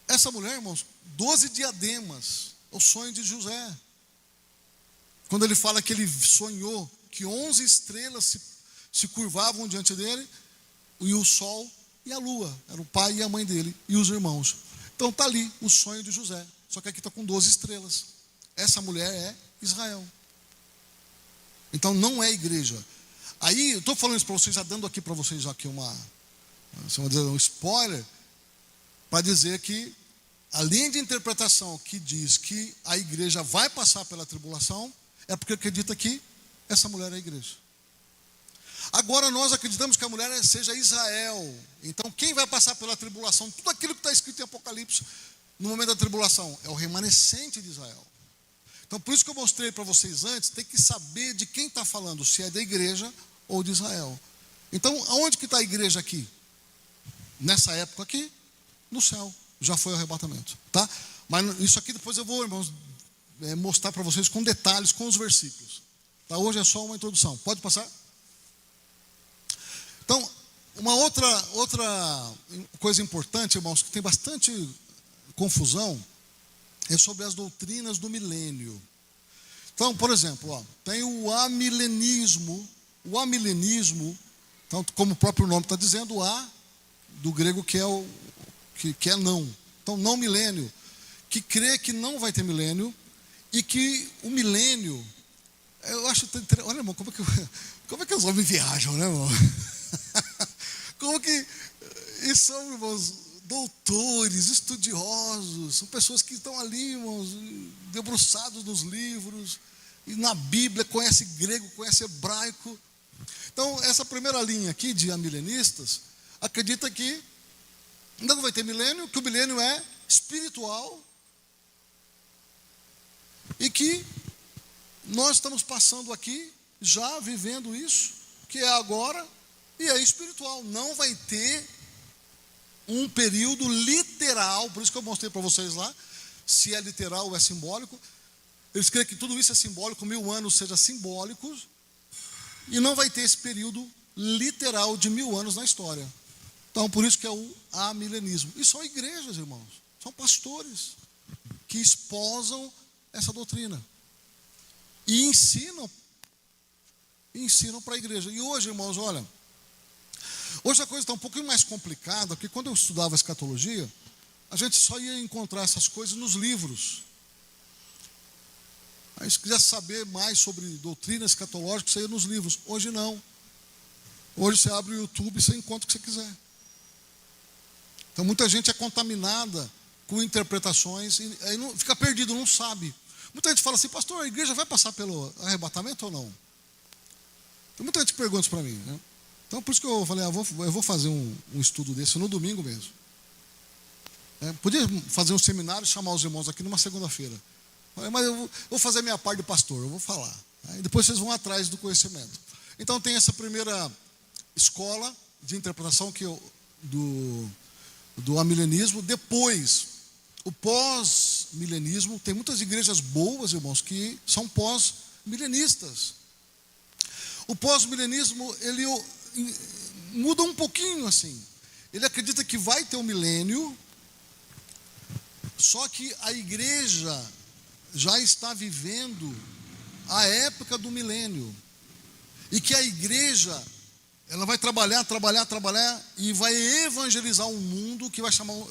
essa mulher, irmãos, 12 diademas, o sonho de José. Quando ele fala que ele sonhou que 11 estrelas se curvavam diante dele, e o sol e a lua, era o pai e a mãe dele, e os irmãos. Então está ali o sonho de José, só que aqui está com 12 estrelas. Essa mulher é Israel. Então não é igreja. Aí, eu estou falando isso para vocês, já dando aqui para vocês já aqui um spoiler, para dizer que a linha de interpretação que diz que a igreja vai passar pela tribulação, é porque acredita que essa mulher é a igreja. Agora nós acreditamos que a mulher seja Israel. Então quem vai passar pela tribulação, tudo aquilo que está escrito em Apocalipse, no momento da tribulação, é o remanescente de Israel. Então por isso que eu mostrei para vocês antes, tem que saber de quem está falando, se é da igreja ou de Israel. Então aonde que está a igreja aqui? Nessa época aqui, no céu, já foi o arrebatamento, tá? Mas isso aqui depois eu vou, irmãos, mostrar para vocês com detalhes, com os versículos, tá? Hoje é só uma introdução, pode passar? Então, uma outra coisa importante, irmãos, que tem bastante confusão, é sobre as doutrinas do milênio. Então, por exemplo, tem o amilenismo. O amilenismo, então, como o próprio nome está dizendo, o a do grego que é não. Então, não milênio, que crê que não vai ter milênio e que o milênio, eu acho, olha, irmão, como é que os homens viajam, né, irmão? Como que eles são, irmãos, doutores, estudiosos, são pessoas que estão ali, irmãos, debruçados nos livros, e na Bíblia, conhece grego, conhece hebraico. Então, essa primeira linha aqui de amilenistas acredita que não vai ter milênio, que o milênio é espiritual e que nós estamos passando aqui, já vivendo isso, que é agora, e é espiritual. Não vai ter um período literal, por isso que eu mostrei para vocês lá, se é literal ou é simbólico. Eles creem que tudo isso é simbólico, 1000 anos seja simbólicos, e não vai ter esse período literal de 1000 anos na história. Então, por isso que é o amilenismo. E são igrejas, irmãos, são pastores que esposam essa doutrina e ensinam para a igreja. E hoje, irmãos, olha, hoje a coisa está um pouquinho mais complicada, porque quando eu estudava escatologia, a gente só ia encontrar essas coisas nos livros. Aí, se quiser saber mais sobre doutrina escatológica, você ia nos livros. Hoje não. Hoje você abre o YouTube e você encontra o que você quiser. Então muita gente é contaminada com interpretações e aí fica perdido, não sabe. Muita gente fala assim, pastor, a igreja vai passar pelo arrebatamento ou não? Então, muita gente pergunta isso para mim, né? Então por isso que eu falei, eu vou fazer um estudo desse no domingo mesmo. Podia fazer um seminário e chamar os irmãos aqui numa segunda-feira. Mas eu vou fazer a minha parte de pastor, eu vou falar. Aí depois vocês vão atrás do conhecimento. Então tem essa primeira escola de interpretação do amilenismo. Depois, o pós-milenismo. Tem muitas igrejas boas, irmãos, que são pós-milenistas. O pós-milenismo, ele muda um pouquinho assim. Ele acredita que vai ter um milênio, só que a igreja já está vivendo a época do milênio. E que a igreja, ela vai trabalhar e vai evangelizar um mundo que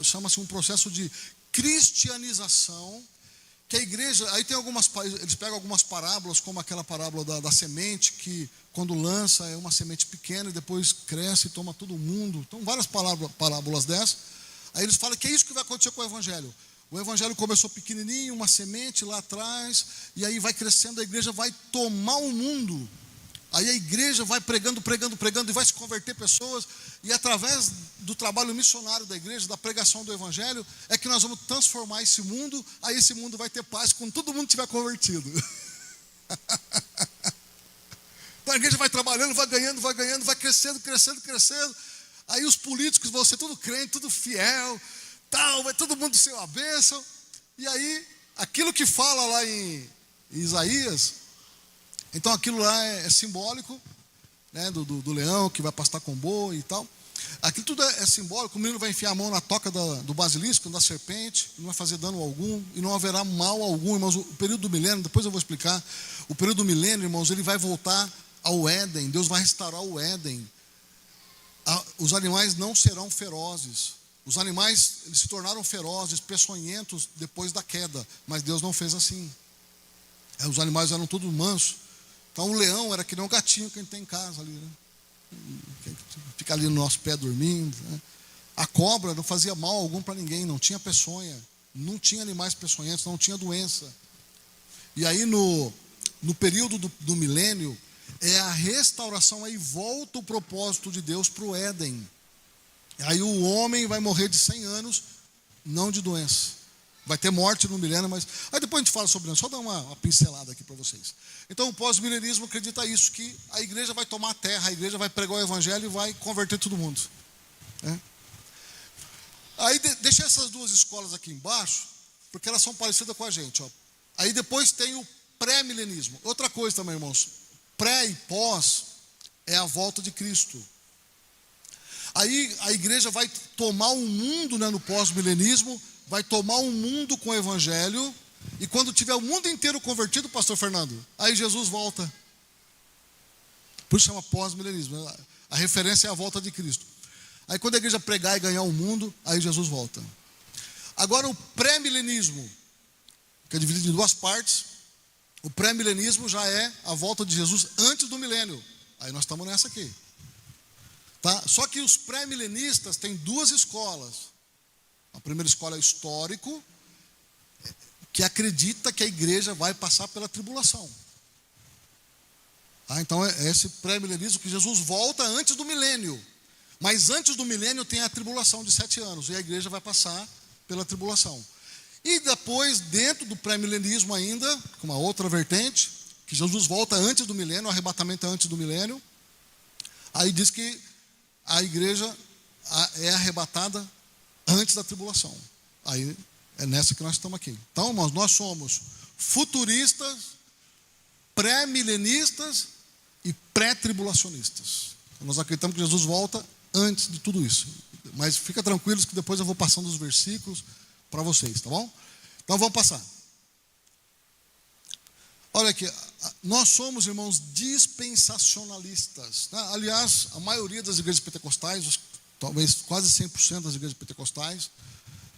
chama-se um processo de cristianização. Que a igreja, aí tem eles pegam algumas parábolas, como aquela parábola da semente, que quando lança é uma semente pequena e depois cresce e toma todo mundo. Então várias parábolas dessas. Aí eles falam que é isso que vai acontecer com o evangelho. O evangelho começou pequenininho, uma semente lá atrás, e aí vai crescendo, a igreja vai tomar o mundo. Aí a igreja vai pregando, e vai se converter pessoas, e através do trabalho missionário da igreja, da pregação do evangelho, é que nós vamos transformar esse mundo. Aí esse mundo vai ter paz quando todo mundo tiver convertido. Então a igreja vai trabalhando, vai ganhando, vai crescendo. Aí os políticos vão ser tudo crente, tudo fiel, tal, vai todo mundo ser uma bênção. E aí, aquilo que fala lá em Isaías, então aquilo lá é simbólico, né, do leão que vai pastar com boi e tal. Aquilo tudo é simbólico. O menino vai enfiar a mão na toca do basilisco, da serpente, não vai fazer dano algum, e não haverá mal algum, irmãos. O período do milênio, depois eu vou explicar. O período do milênio, irmãos, ele vai voltar ao Éden. Deus vai restaurar o Éden. Os animais não serão ferozes. Os animais, eles se tornaram ferozes, peçonhentos depois da queda, mas Deus não fez assim. Os animais eram todos mansos. Então o leão era que nem um gatinho que a gente tem em casa ali, né? Fica ali no nosso pé dormindo, né? A cobra não fazia mal algum para ninguém, não tinha peçonha, não tinha animais peçonhentos, não tinha doença. E aí no período do milênio, é a restauração, aí volta o propósito de Deus para o Éden. Aí o homem vai morrer de 100 anos, não de doença. Vai ter morte no milênio, mas... Aí depois a gente fala sobre isso, só dar uma pincelada aqui para vocês. Então o pós-milenismo acredita isso, que a igreja vai tomar a terra, a igreja vai pregar o evangelho e vai converter todo mundo. É. Aí deixa essas duas escolas aqui embaixo, porque elas são parecidas com a gente. Ó. Aí depois tem o pré-milenismo. Outra coisa também, irmãos. Pré e pós é a volta de Cristo. Aí a igreja vai tomar o mundo, né, no pós-milenismo, vai tomar um mundo com o evangelho, e quando tiver o mundo inteiro convertido, pastor Fernando, aí Jesus volta. Por isso chama pós-milenismo. A referência é a volta de Cristo. Aí quando a igreja pregar e ganhar o mundo, aí Jesus volta. Agora o pré-milenismo, que é dividido em duas partes. O pré-milenismo já é a volta de Jesus antes do milênio. Aí nós estamos nessa aqui. Tá? Só que os pré-milenistas têm duas escolas. A primeira escola é histórico, que acredita que a igreja vai passar pela tribulação. Então é esse pré-milenismo que Jesus volta antes do milênio. Mas antes do milênio tem a tribulação de 7 anos, e a igreja vai passar pela tribulação. E depois, dentro do pré-milenismo ainda, com uma outra vertente, que Jesus volta antes do milênio, o arrebatamento é antes do milênio. Aí diz que a igreja é arrebatada antes da tribulação. Aí é nessa que nós estamos aqui. Então, irmãos, nós somos futuristas, pré-milenistas e pré-tribulacionistas. Nós acreditamos que Jesus volta antes de tudo isso. Mas fica tranquilos que depois eu vou passando os versículos para vocês, tá bom? Então vamos passar. Olha aqui, nós somos, irmãos, dispensacionalistas. Aliás, a maioria das igrejas pentecostais, talvez quase 100% das igrejas pentecostais,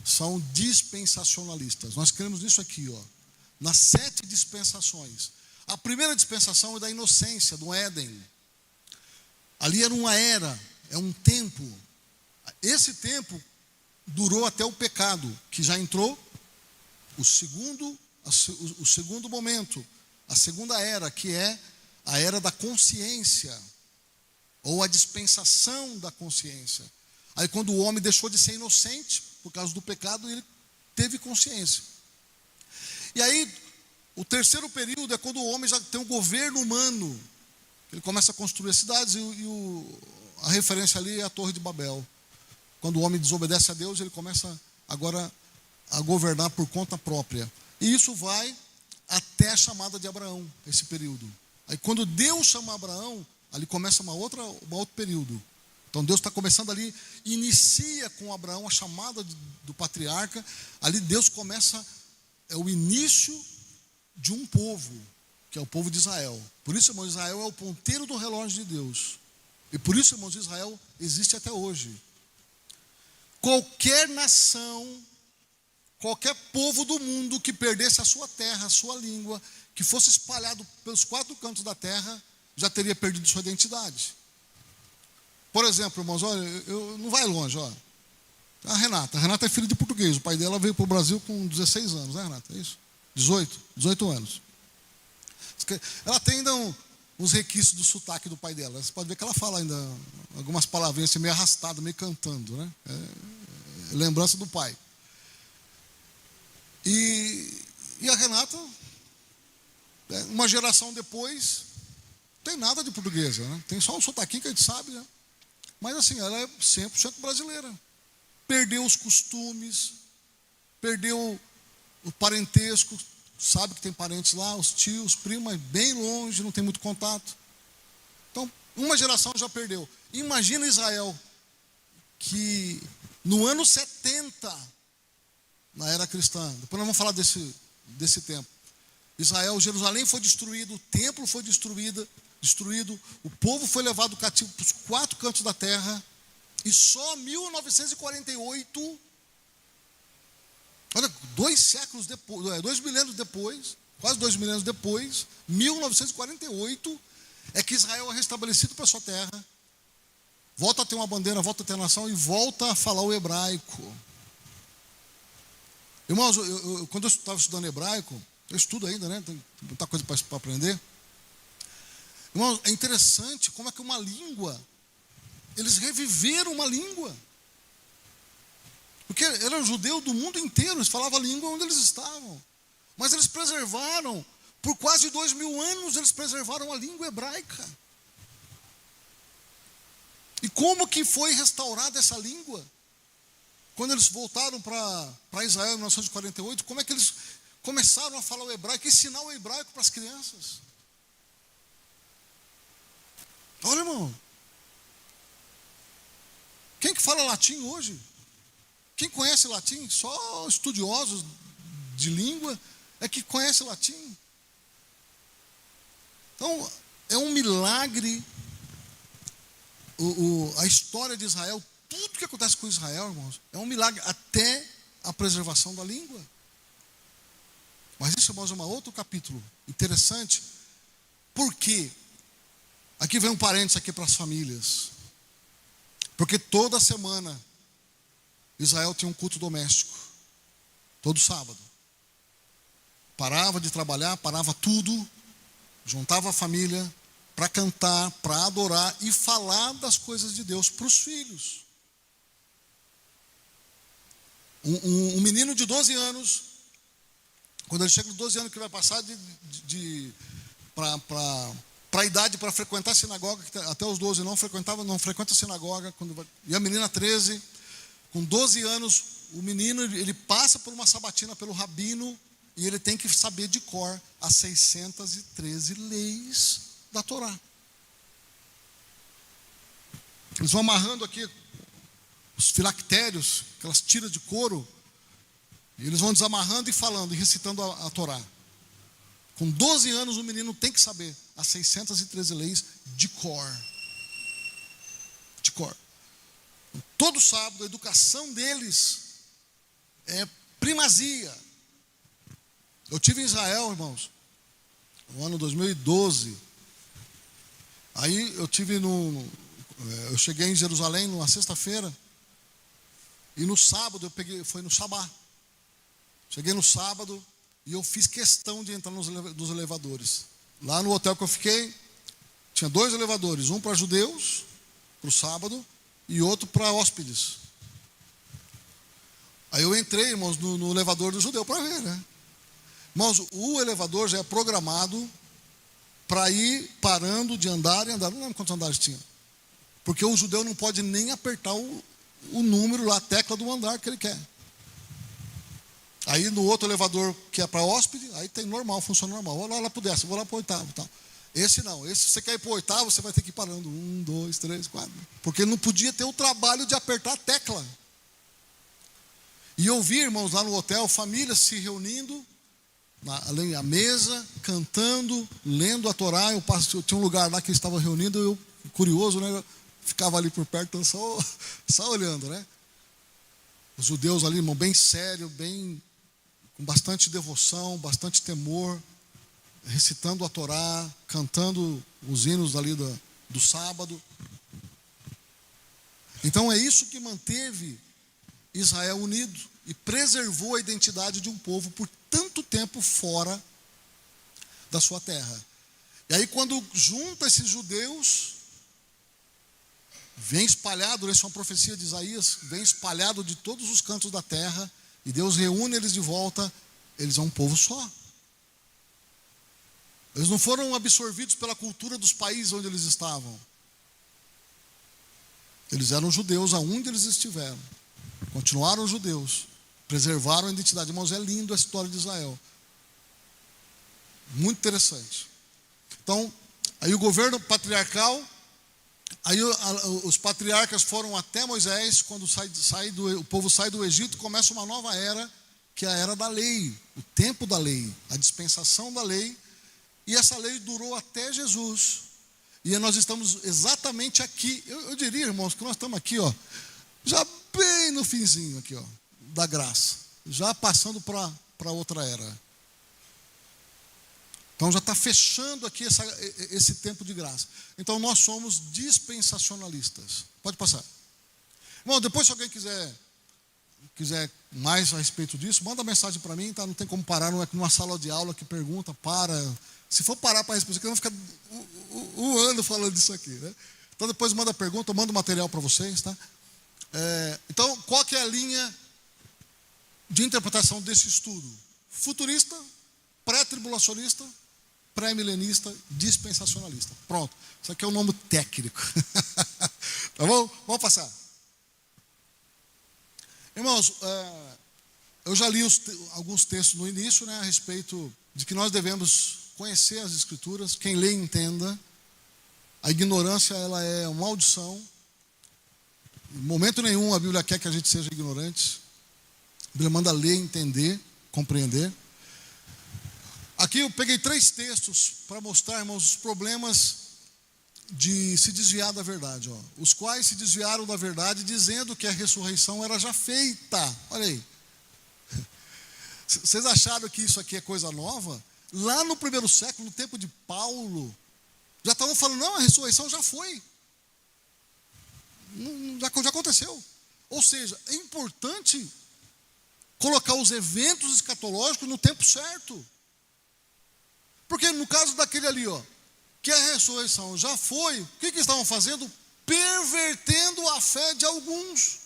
são dispensacionalistas. Nós cremos nisso aqui, ó, nas 7 dispensações. A primeira dispensação é da inocência, do Éden. Ali era uma era, é um tempo. Esse tempo durou até o pecado, que já entrou o segundo momento, a segunda era, que é a era da consciência, ou a dispensação da consciência. Aí quando o homem deixou de ser inocente, por causa do pecado, ele teve consciência. E aí, o terceiro período é quando o homem já tem um governo humano. Ele começa a construir as cidades, a referência ali é a Torre de Babel. Quando o homem desobedece a Deus, ele começa agora a governar por conta própria. E isso vai até a chamada de Abraão, esse período. Aí quando Deus chama Abraão, ali começa um outro período. Então Deus está começando ali, inicia com Abraão a chamada do patriarca. Ali Deus começa, é o início de um povo, que é o povo de Israel. Por isso, irmãos, Israel é o ponteiro do relógio de Deus. E por isso, irmãos, Israel existe até hoje. Qualquer nação, qualquer povo do mundo que perdesse a sua terra, a sua língua, que fosse espalhado pelos 4 cantos da terra, já teria perdido sua identidade. Por exemplo, irmãos, olha, não vai longe, ó. A Renata é filha de português. O pai dela veio para o Brasil com 16 anos, né, Renata? É isso? 18 anos. Ela tem ainda uns requisitos do sotaque do pai dela. Você pode ver que ela fala ainda algumas palavrinhas assim, meio arrastada, meio cantando, né? É lembrança do pai. E a Renata, uma geração depois, não tem nada de portuguesa, né? Tem só um sotaquinho que a gente sabe, né? Mas assim, ela é 100% brasileira. Perdeu os costumes, perdeu o parentesco, sabe que tem parentes lá, os tios, primos, mas bem longe, não tem muito contato. Então, uma geração já perdeu. Imagina Israel, que no ano 70, na era cristã, depois nós vamos falar desse tempo. Israel, Jerusalém foi destruído, o templo foi destruído, o povo foi levado cativo para os 4 cantos da terra, e só 1948, olha, 2 séculos depois, 2 milênios depois, quase 2 milênios depois, 1948, é que Israel é restabelecido para a sua terra, volta a ter uma bandeira, volta a ter nação e volta a falar o hebraico. Irmãos, quando eu estava estudando hebraico, eu estudo ainda, né? Tem muita coisa para aprender. Irmãos, é interessante como é que uma língua, eles reviveram uma língua. Porque eram judeus do mundo inteiro, eles falavam a língua onde eles estavam. Mas eles preservaram, por quase 2000 anos, eles preservaram a língua hebraica. E como que foi restaurada essa língua? Quando eles voltaram para Israel em 1948, como é que eles começaram a falar o hebraico, ensinar o hebraico para as crianças? Olha, irmão, quem que fala latim hoje? Quem conhece latim? Só estudiosos de língua é que conhece latim. Então, é um milagre a história de Israel, tudo que acontece com Israel, irmãos, é um milagre, até a preservação da língua. Mas isso, irmãos, é um outro capítulo interessante. Por quê? Aqui vem um parênteses aqui para as famílias. Porque toda semana Israel tinha um culto doméstico. Todo sábado. Parava de trabalhar, parava tudo, juntava a família para cantar, para adorar e falar das coisas de Deus para os filhos. Um menino de 12 anos, quando ele chega nos 12 anos, que vai passar para a idade para frequentar a sinagoga, que até os 12 não frequenta a sinagoga, e a menina 13, com 12 anos, o menino ele passa por uma sabatina pelo rabino e ele tem que saber de cor as 613 leis da Torá. Eles vão amarrando aqui os filactérios, aquelas tiras de couro, e eles vão desamarrando e falando, e recitando a Torá. Com 12 anos o menino tem que saber as 613 leis de cor. De cor. Todo sábado a educação deles é primazia. Eu tive em Israel, irmãos, no ano 2012. Aí eu cheguei em Jerusalém numa sexta-feira, e no sábado foi no Shabá. Cheguei no sábado e eu fiz questão de entrar nos elevadores. Lá no hotel que eu fiquei, tinha 2 elevadores, um para judeus, para o sábado, e outro para hóspedes. Aí eu entrei, irmãos, no elevador do judeu para ver, né? Irmãos, o elevador já é programado para ir parando de andar e andar. Não lembro quantos andares tinha. Porque o judeu não pode nem apertar o número lá, a tecla do andar que ele quer. Aí no outro elevador que é para hóspede, aí tem normal, funciona normal. Vou lá para o 10º, vou lá para o 8º. Tal. Esse não, se você quer ir para o 8º, você vai ter que ir parando. 1, 2, 3, 4. Porque não podia ter o trabalho de apertar a tecla. E eu vi, irmãos, lá no hotel, famílias se reunindo, além da mesa, cantando, lendo a Torá. Eu tinha um lugar lá que eles estavam reunindo, eu, curioso, né? Eu ficava ali por perto, só olhando, né? Os judeus ali, irmão, bem sério, com bastante devoção, bastante temor, recitando a Torá, cantando os hinos ali do sábado. Então é isso que manteve Israel unido e preservou a identidade de um povo por tanto tempo fora da sua terra. E aí, quando junta esses judeus, vem espalhado, isso é uma profecia de Isaías, vem espalhado de todos os cantos da terra, e Deus reúne eles de volta, eles são um povo só. Eles não foram absorvidos pela cultura dos países onde eles estavam. Eles eram judeus aonde eles estiveram. Continuaram judeus, preservaram a identidade. Irmãos, é lindo a história de Israel. Muito interessante. Então, aí o governo patriarcal, aí os patriarcas foram até Moisés, quando o povo sai do Egito, começa uma nova era, que é a era da lei, o tempo da lei, a dispensação da lei, e essa lei durou até Jesus. E nós estamos exatamente aqui, eu diria, irmãos, que nós estamos aqui, ó, já bem no finzinho aqui, ó, da graça, já passando para outra era. Então já está fechando aqui esse tempo de graça. Então nós somos dispensacionalistas. Pode passar. Bom, depois se alguém quiser mais a respeito disso, manda mensagem para mim, tá? Não tem como parar, não é numa sala de aula que pergunta, para. Se for parar para responder, eu vou ficar um ano falando disso aqui, né? Então depois manda pergunta, eu mando material para vocês, tá? Então, qual que é a linha de interpretação desse estudo? Futurista, pré-tribulacionista, pré-milenista, dispensacionalista. Pronto. Isso aqui é o nome técnico. Tá bom? Vamos passar. Irmãos, eu já li alguns textos no início, né, a respeito de que nós devemos conhecer as Escrituras. Quem lê, entenda. A ignorância, ela é uma maldição. Em momento nenhum a Bíblia quer que a gente seja ignorante. A Bíblia manda ler, entender, compreender. Aqui eu peguei 3 textos para mostrar, irmãos, os problemas de se desviar da verdade, ó. Os quais se desviaram da verdade dizendo que a ressurreição era já feita. Olha aí. Vocês acharam que isso aqui é coisa nova? Lá no primeiro século, no tempo de Paulo, já estavam falando, não, a ressurreição já foi. Já aconteceu. Ou seja, é importante colocar os eventos escatológicos no tempo certo. Porque no caso daquele ali, ó, que a ressurreição já foi, o que estavam fazendo? Pervertendo a fé de alguns.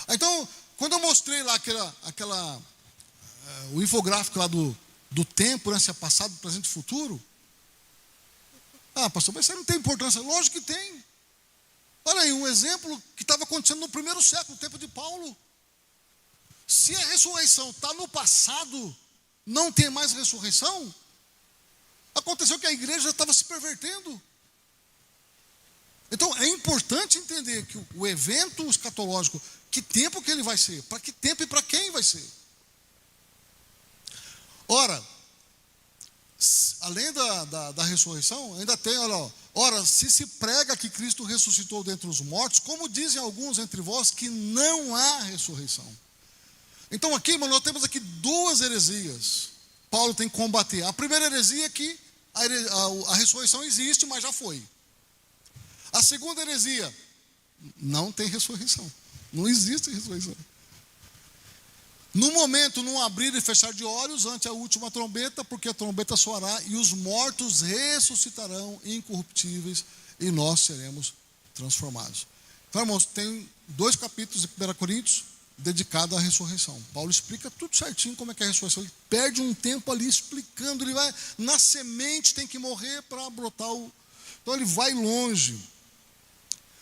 Então, quando eu mostrei lá o infográfico lá do tempo, né, se é passado, presente e futuro. Ah, pastor, mas isso aí não tem importância. Lógico que tem. Olha aí, um exemplo que estava acontecendo no primeiro século, no tempo de Paulo. Se a ressurreição está no passado, não tem mais ressurreição, aconteceu que a igreja estava se pervertendo. Então é importante entender que o evento escatológico, que tempo que ele vai ser, para que tempo e para quem vai ser. Ora, além da ressurreição, ainda tem, olha, ó, ora, se prega que Cristo ressuscitou dentre os mortos, como dizem alguns entre vós que não há ressurreição. Então aqui, irmão, nós temos aqui 2 heresias. Paulo tem que combater. A primeira heresia é que a ressurreição existe, mas já foi. A segunda heresia, não tem ressurreição. Não existe ressurreição. No momento, num abrir e fechar de olhos, ante a última trombeta, porque a trombeta soará e os mortos ressuscitarão incorruptíveis e nós seremos transformados. Então, irmãos, tem 2 capítulos de 1 Coríntios dedicados à ressurreição. Paulo explica tudo certinho como é que é a ressurreição. Ele perde um tempo ali explicando, ele vai, na semente tem que morrer para brotar Então ele vai longe.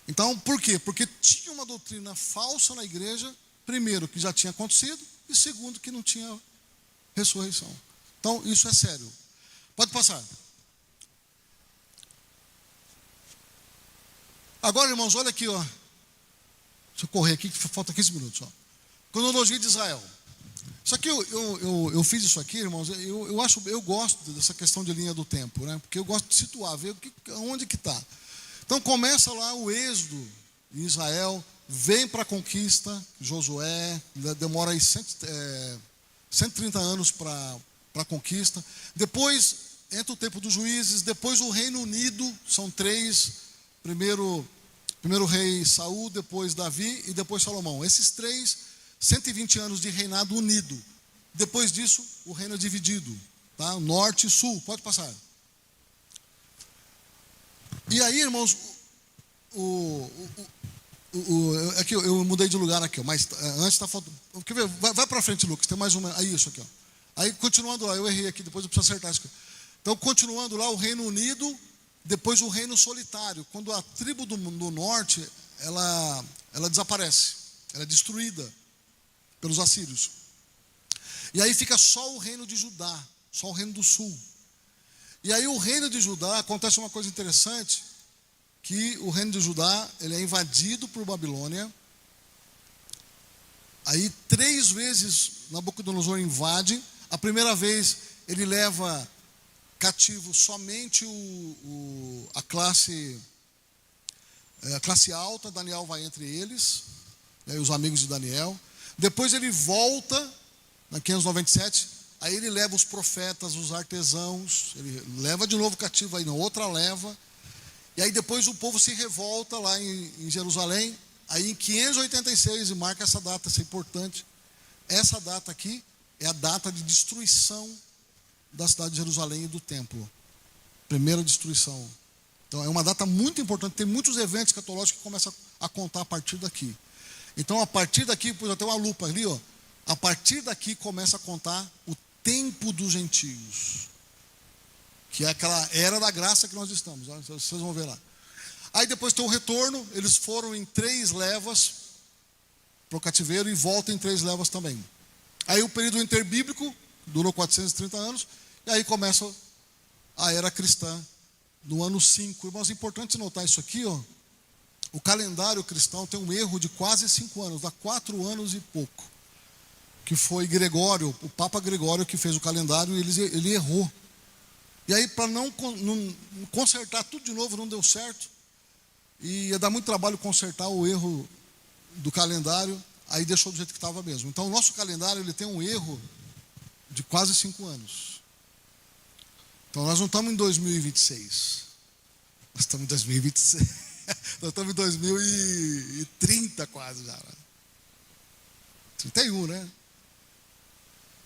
Então, por quê? Porque tinha uma doutrina falsa na igreja, primeiro, que já tinha acontecido, e segundo, que não tinha ressurreição. Então, isso é sério. Pode passar. Agora, irmãos, olha aqui, ó. Deixa eu correr aqui, que falta 15 minutos, ó. Cronologia de Israel. Isso aqui, eu fiz isso aqui, irmãos, eu gosto dessa questão de linha do tempo, né? Porque eu gosto de situar, ver onde que está. Então, começa lá o êxodo em Israel, vem para a conquista, Josué, demora aí 130 anos para a conquista. Depois entra o tempo dos juízes, depois o Reino Unido, são 3. Primeiro Primeiro rei Saul, depois Davi e depois Salomão. Esses três, 120 anos de reinado unido. Depois disso, o reino é dividido, tá? Norte e sul, pode passar. E aí, irmãos, aqui eu mudei de lugar aqui, mas antes está faltando. Quer ver? Vai para frente, Lucas, tem mais uma. Aí, isso aqui, ó. Aí, continuando lá, eu errei aqui, depois eu preciso acertar isso aqui. Então, continuando lá, o Reino Unido, depois o Reino Solitário. Quando a tribo do norte, ela desaparece, ela é destruída pelos assírios. E aí fica só o Reino de Judá, só o Reino do Sul. E aí o Reino de Judá, acontece uma coisa interessante, que o Reino de Judá, ele é invadido por Babilônia. Aí 3 vezes Nabucodonosor invade. A primeira vez ele leva cativo somente a classe alta. Daniel vai entre eles, e os amigos de Daniel. Depois ele volta, na 597, aí ele leva os profetas, os artesãos, ele leva de novo cativo aí na outra leva. E aí depois o povo se revolta lá em Jerusalém. Aí em 586, e marca essa data, isso é importante. Essa data aqui é a data de destruição da cidade de Jerusalém e do templo. Primeira destruição. Então é uma data muito importante. Tem muitos eventos escatológicos que começam a contar a partir daqui. Então a partir daqui, pus até uma lupa ali, ó. A partir daqui começa a contar o tempo dos gentios, que é aquela era da graça que nós estamos, ó, vocês vão ver lá. Aí depois tem o retorno. Eles foram em 3 levas para o cativeiro e voltam em 3 levas também. Aí o período interbíblico durou 430 anos, e aí começa a era cristã no ano 5. Irmãos, é importante notar isso aqui, ó. O calendário cristão tem um erro de quase 5 anos, dá 4 anos e pouco. Que foi Gregório, o Papa Gregório, que fez o calendário, e ele errou. E aí, para não consertar tudo de novo, não deu certo. E ia dar muito trabalho consertar o erro do calendário, aí deixou do jeito que estava mesmo. Então, o nosso calendário ele tem um erro de quase 5 anos. Então, nós não estamos em 2026. Nós estamos em 2026. Nós estamos em 2030 quase já. 31, né?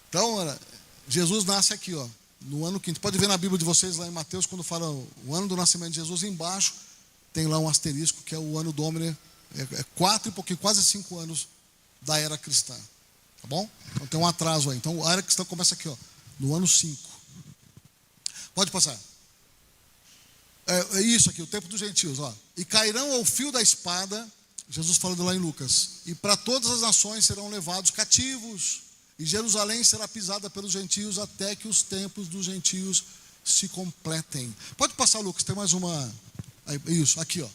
Então, Jesus nasce aqui, ó, no ano 5. Pode ver na Bíblia de vocês, lá em Mateus, quando fala o ano do nascimento de Jesus, embaixo tem lá um asterisco, que é o ano Domini. É 4 e pouquinho, quase 5 anos da era cristã. Tá bom? Então tem um atraso aí. Então a era cristã começa aqui, ó, no ano 5. Pode passar. É isso aqui, o tempo dos gentios, ó. E cairão ao fio da espada, Jesus falando lá em Lucas, e para todas as nações serão levados cativos, e Jerusalém será pisada pelos gentios até que os tempos dos gentios se completem. Pode passar, Lucas, tem mais uma. Isso, aqui, ó.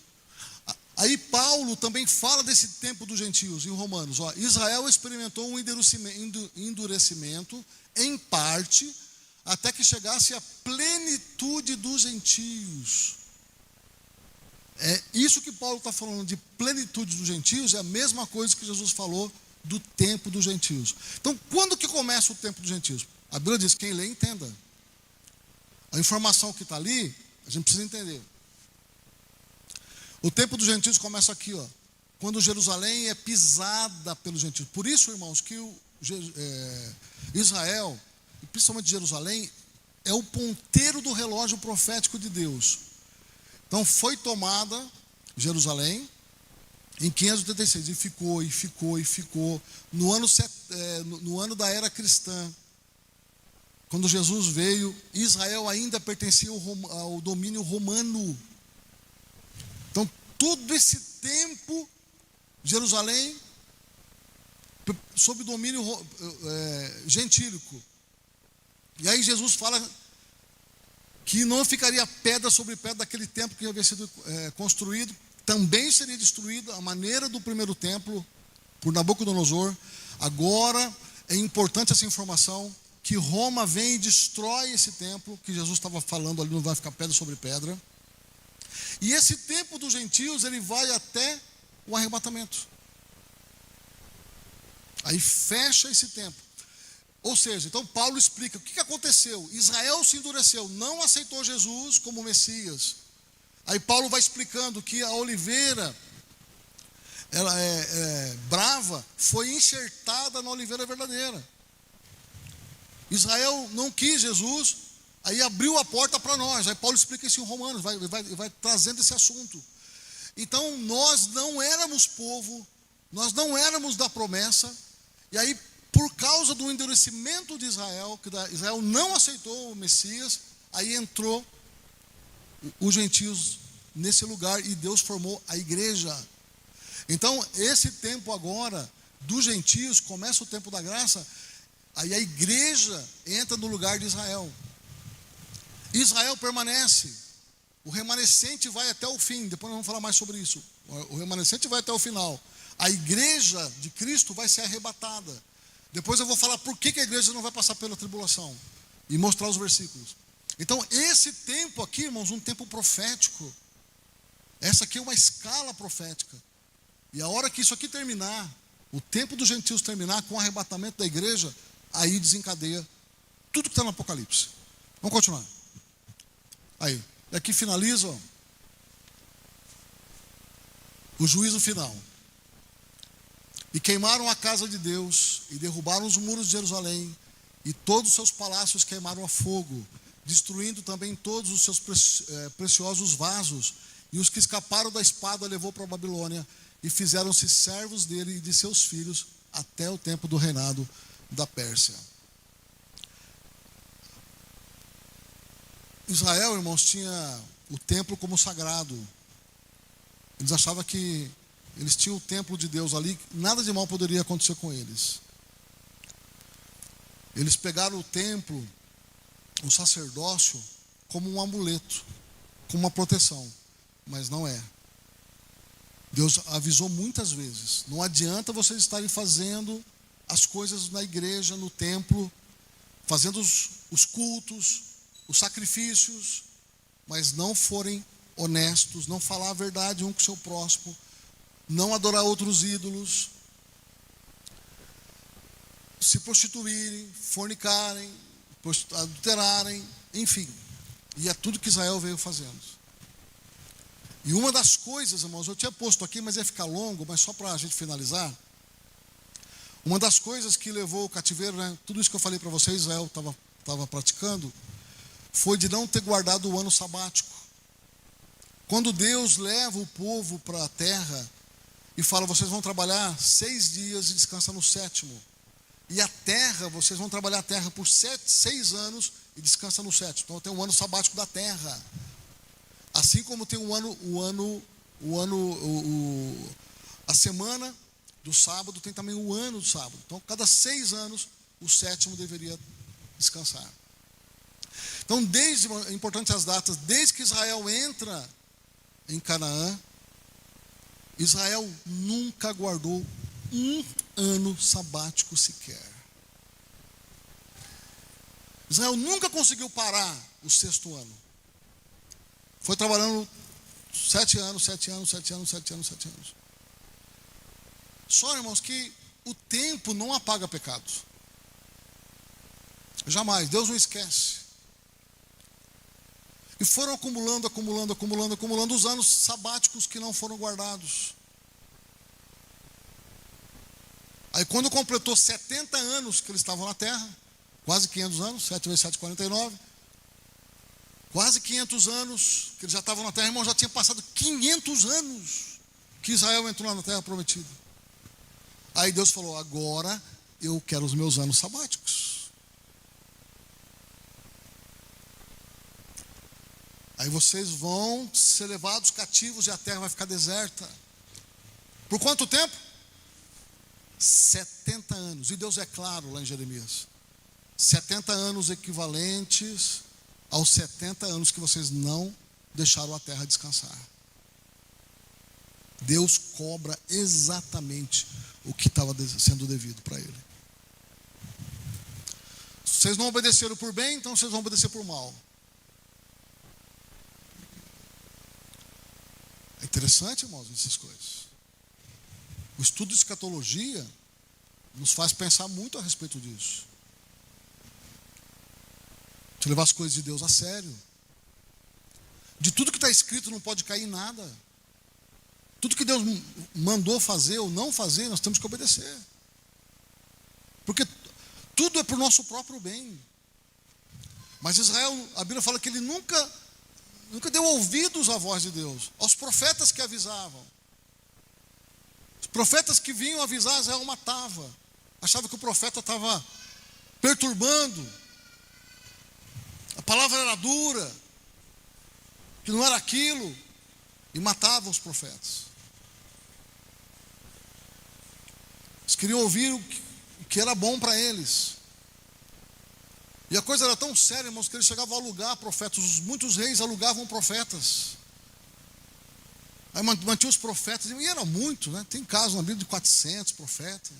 Aí Paulo também fala desse tempo dos gentios em Romanos, ó. Israel experimentou um endurecimento em parte, até que chegasse a plenitude dos gentios. É isso que Paulo está falando de plenitude dos gentios, é a mesma coisa que Jesus falou do tempo dos gentios. Então, quando que começa o tempo dos gentios? A Bíblia diz, quem lê, entenda. A informação que está ali, a gente precisa entender. O tempo dos gentios começa aqui, ó, quando Jerusalém é pisada pelos gentios. Por isso, irmãos, que Israel, e principalmente Jerusalém, é o ponteiro do relógio profético de Deus. Então foi tomada Jerusalém em 586 e ficou. No ano da era cristã, quando Jesus veio, Israel ainda pertencia ao domínio romano. Então todo esse tempo, Jerusalém sob domínio gentílico. E aí Jesus fala que não ficaria pedra sobre pedra daquele templo que havia sido construído. Também seria destruída a maneira do primeiro templo por Nabucodonosor. Agora é importante essa informação, que Roma vem e destrói esse templo, que Jesus estava falando ali, não vai ficar pedra sobre pedra. E esse tempo dos gentios, ele vai até o arrebatamento. Aí fecha esse tempo. Ou seja, então Paulo explica o que aconteceu. Israel se endureceu, não aceitou Jesus como Messias. Aí Paulo vai explicando que a oliveira, ela brava, foi enxertada na oliveira verdadeira. Israel não quis Jesus, aí abriu a porta para nós. Aí Paulo explica isso em Romanos, vai trazendo esse assunto. Então nós não éramos povo, nós não éramos da promessa, e aí por causa do endurecimento de Israel, que Israel não aceitou o Messias, aí entrou os gentios nesse lugar e Deus formou a igreja. Então esse tempo agora dos gentios, começa o tempo da graça, aí a igreja entra no lugar de Israel. Israel permanece, o remanescente vai até o fim, depois nós vamos falar mais sobre isso. O remanescente vai até o final. A igreja de Cristo vai ser arrebatada. Depois eu vou falar por que a igreja não vai passar pela tribulação e mostrar os versículos. Então esse tempo aqui, irmãos, um tempo profético. Essa aqui é uma escala profética. E a hora que isso aqui terminar, o tempo dos gentios terminar com o arrebatamento da igreja, aí desencadeia tudo que está no Apocalipse. Vamos continuar. Aí, daqui finaliza o juízo final. E queimaram a casa de Deus, e derrubaram os muros de Jerusalém, e todos os seus palácios queimaram a fogo, destruindo também todos os seus preciosos vasos, e os que escaparam da espada levou para a Babilônia, e fizeram-se servos dele e de seus filhos, até o tempo do reinado da Pérsia. Israel, irmãos, tinha o templo como sagrado. Eles achavam que eles tinham o templo de Deus ali, nada de mal poderia acontecer com eles. Eles pegaram o templo, o sacerdócio, como um amuleto, como uma proteção, mas não é. Deus avisou muitas vezes: não adianta vocês estarem fazendo as coisas na igreja, no templo, fazendo os cultos, os sacrifícios, mas não forem honestos, não falar a verdade um com o seu próximo, não adorar outros ídolos, se prostituírem, fornicarem, adulterarem, enfim. E é tudo que Israel veio fazendo. E uma das coisas, irmãos, eu tinha posto aqui, mas ia ficar longo, mas só para a gente finalizar. Uma das coisas que levou o cativeiro, né, tudo isso que eu falei para vocês, Israel estava praticando, foi de não ter guardado o ano sabático. Quando Deus leva o povo para a terra e fala: vocês vão trabalhar 6 dias e descansar no 7º. E a terra, vocês vão trabalhar a terra por 6 anos e descansa no 7º. Então tem um ano sabático da terra. Assim como tem a semana do sábado, tem também o ano do sábado. Então cada 6 anos o 7º deveria descansar. Então é importante as datas, desde que Israel entra em Canaã, Israel nunca guardou um ano sabático sequer. Israel nunca conseguiu parar o 6º ano. Foi trabalhando 7 anos. Só, irmãos, que o tempo não apaga pecados. Jamais, Deus não esquece. E foram acumulando os anos sabáticos que não foram guardados. Aí quando completou 70 anos que eles estavam na terra, quase 500 anos, 7 vezes 7, 49, quase 500 anos que eles já estavam na terra, irmão, já tinha passado 500 anos que Israel entrou na terra prometida. Aí Deus falou: agora eu quero os meus anos sabáticos. Aí vocês vão ser levados cativos e a terra vai ficar deserta. Por quanto tempo? 70 anos. E Deus é claro lá em Jeremias: 70 anos equivalentes aos 70 anos que vocês não deixaram a terra descansar. Deus cobra exatamente o que estava sendo devido para ele. Vocês não obedeceram por bem, então vocês vão obedecer por mal. É interessante, irmãos, essas coisas. O estudo de escatologia nos faz pensar muito a respeito disso. De levar as coisas de Deus a sério. De tudo que está escrito não pode cair nada. Tudo que Deus mandou fazer ou não fazer, nós temos que obedecer. Porque tudo é para o nosso próprio bem. Mas Israel, a Bíblia fala que ele nunca deu ouvidos à voz de Deus, aos profetas que avisavam. Os profetas que vinham avisar, Israel matava. Achava que o profeta estava perturbando. A palavra era dura, que não era aquilo, e matavam os profetas. Eles queriam ouvir o que era bom para eles. E a coisa era tão séria, irmãos, que eles chegavam a alugar profetas. Muitos reis alugavam profetas. Aí mantinham os profetas, e era muito, né? Tem casos na Bíblia de 400 profetas.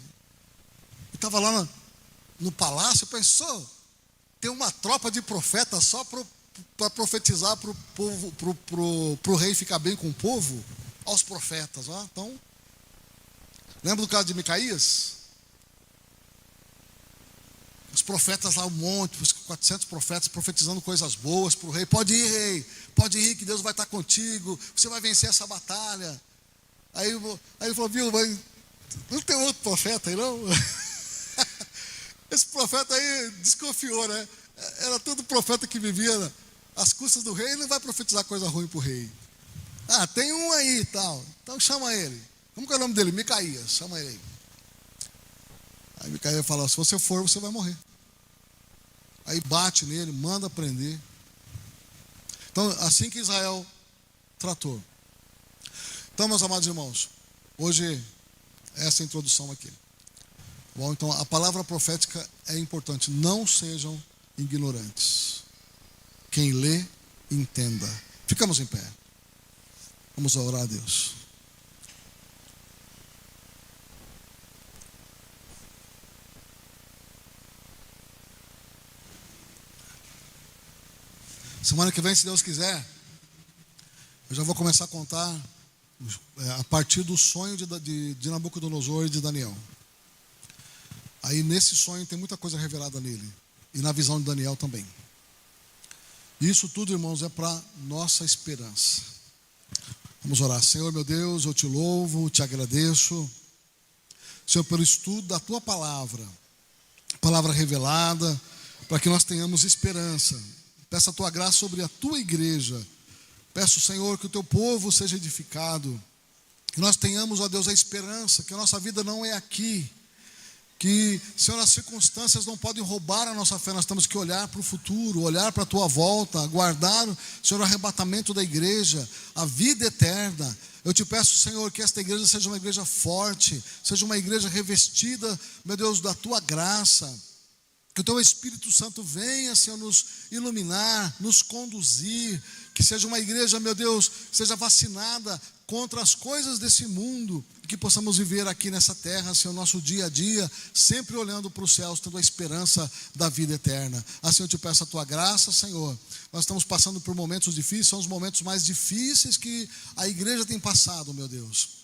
E estava lá no palácio, pensou, tem uma tropa de profetas só para profetizar para o povo, para o rei ficar bem com o povo, aos profetas. Ó. Então, lembra do caso de Micaías? Os profetas lá, um monte, 400 profetas profetizando coisas boas para o rei. Pode ir, rei, pode ir, que Deus vai estar contigo, você vai vencer essa batalha. Aí ele falou, viu, mas não tem outro profeta aí não? Esse profeta aí desconfiou, né? Era todo profeta que vivia às custas do rei, ele não vai profetizar coisa ruim para o rei. Ah, tem um aí e tal, então chama ele. Como que é o nome dele? Micaías, chama ele aí. Aí Micaías fala, se você for, você vai morrer. Aí bate nele, manda prender. Então, assim que Israel tratou. Então, meus amados irmãos, hoje, essa é a introdução aqui. Bom, então, a palavra profética é importante. Não sejam ignorantes. Quem lê, entenda. Ficamos em pé. Vamos orar a Deus. Semana que vem, se Deus quiser, eu já vou começar a contar a partir do sonho de Nabucodonosor e de Daniel. Aí nesse sonho tem muita coisa revelada nele. E na visão de Daniel também. E isso tudo, irmãos, é para nossa esperança. Vamos orar. Senhor, meu Deus, eu te louvo, te agradeço. Senhor, pelo estudo da tua palavra revelada, para que nós tenhamos esperança. Peço a tua graça sobre a tua igreja. Peço, Senhor, que o teu povo seja edificado. Que nós tenhamos, ó Deus, a esperança, que a nossa vida não é aqui. Que, Senhor, as circunstâncias não podem roubar a nossa fé. Nós temos que olhar para o futuro, olhar para a tua volta, aguardar, Senhor, o arrebatamento da igreja, a vida eterna. Eu te peço, Senhor, que esta igreja seja uma igreja forte, seja uma igreja revestida, meu Deus, da tua graça. Que o teu Espírito Santo venha, Senhor, nos iluminar, nos conduzir. Que seja uma igreja, meu Deus, seja vacinada contra as coisas desse mundo. E que possamos viver aqui nessa terra, Senhor, nosso dia a dia, sempre olhando para os céus, tendo a esperança da vida eterna. Assim eu te peço a tua graça, Senhor. Nós estamos passando por momentos difíceis, são os momentos mais difíceis que a igreja tem passado, meu Deus.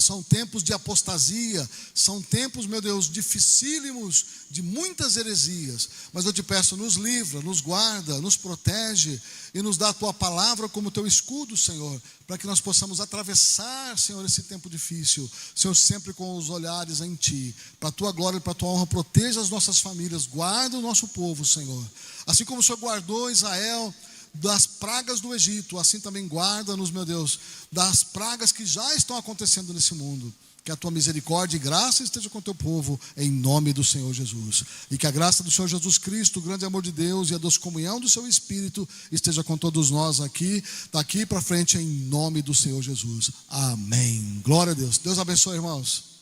São tempos de apostasia, são tempos, meu Deus, dificílimos, de muitas heresias. Mas eu te peço, nos livra, nos guarda, nos protege e nos dá a tua palavra como teu escudo, Senhor, para que nós possamos atravessar, Senhor, esse tempo difícil, Senhor, sempre com os olhares em ti. Para a tua glória e para a tua honra, proteja as nossas famílias, guarda o nosso povo, Senhor. Assim como o Senhor guardou Israel das pragas do Egito, assim também guarda-nos, meu Deus, das pragas que já estão acontecendo nesse mundo. Que a tua misericórdia e graça esteja com o teu povo, em nome do Senhor Jesus. E que a graça do Senhor Jesus Cristo, o grande amor de Deus e a doce comunhão do seu Espírito esteja com todos nós aqui, daqui para frente, em nome do Senhor Jesus. Amém. Glória a Deus. Deus abençoe, irmãos.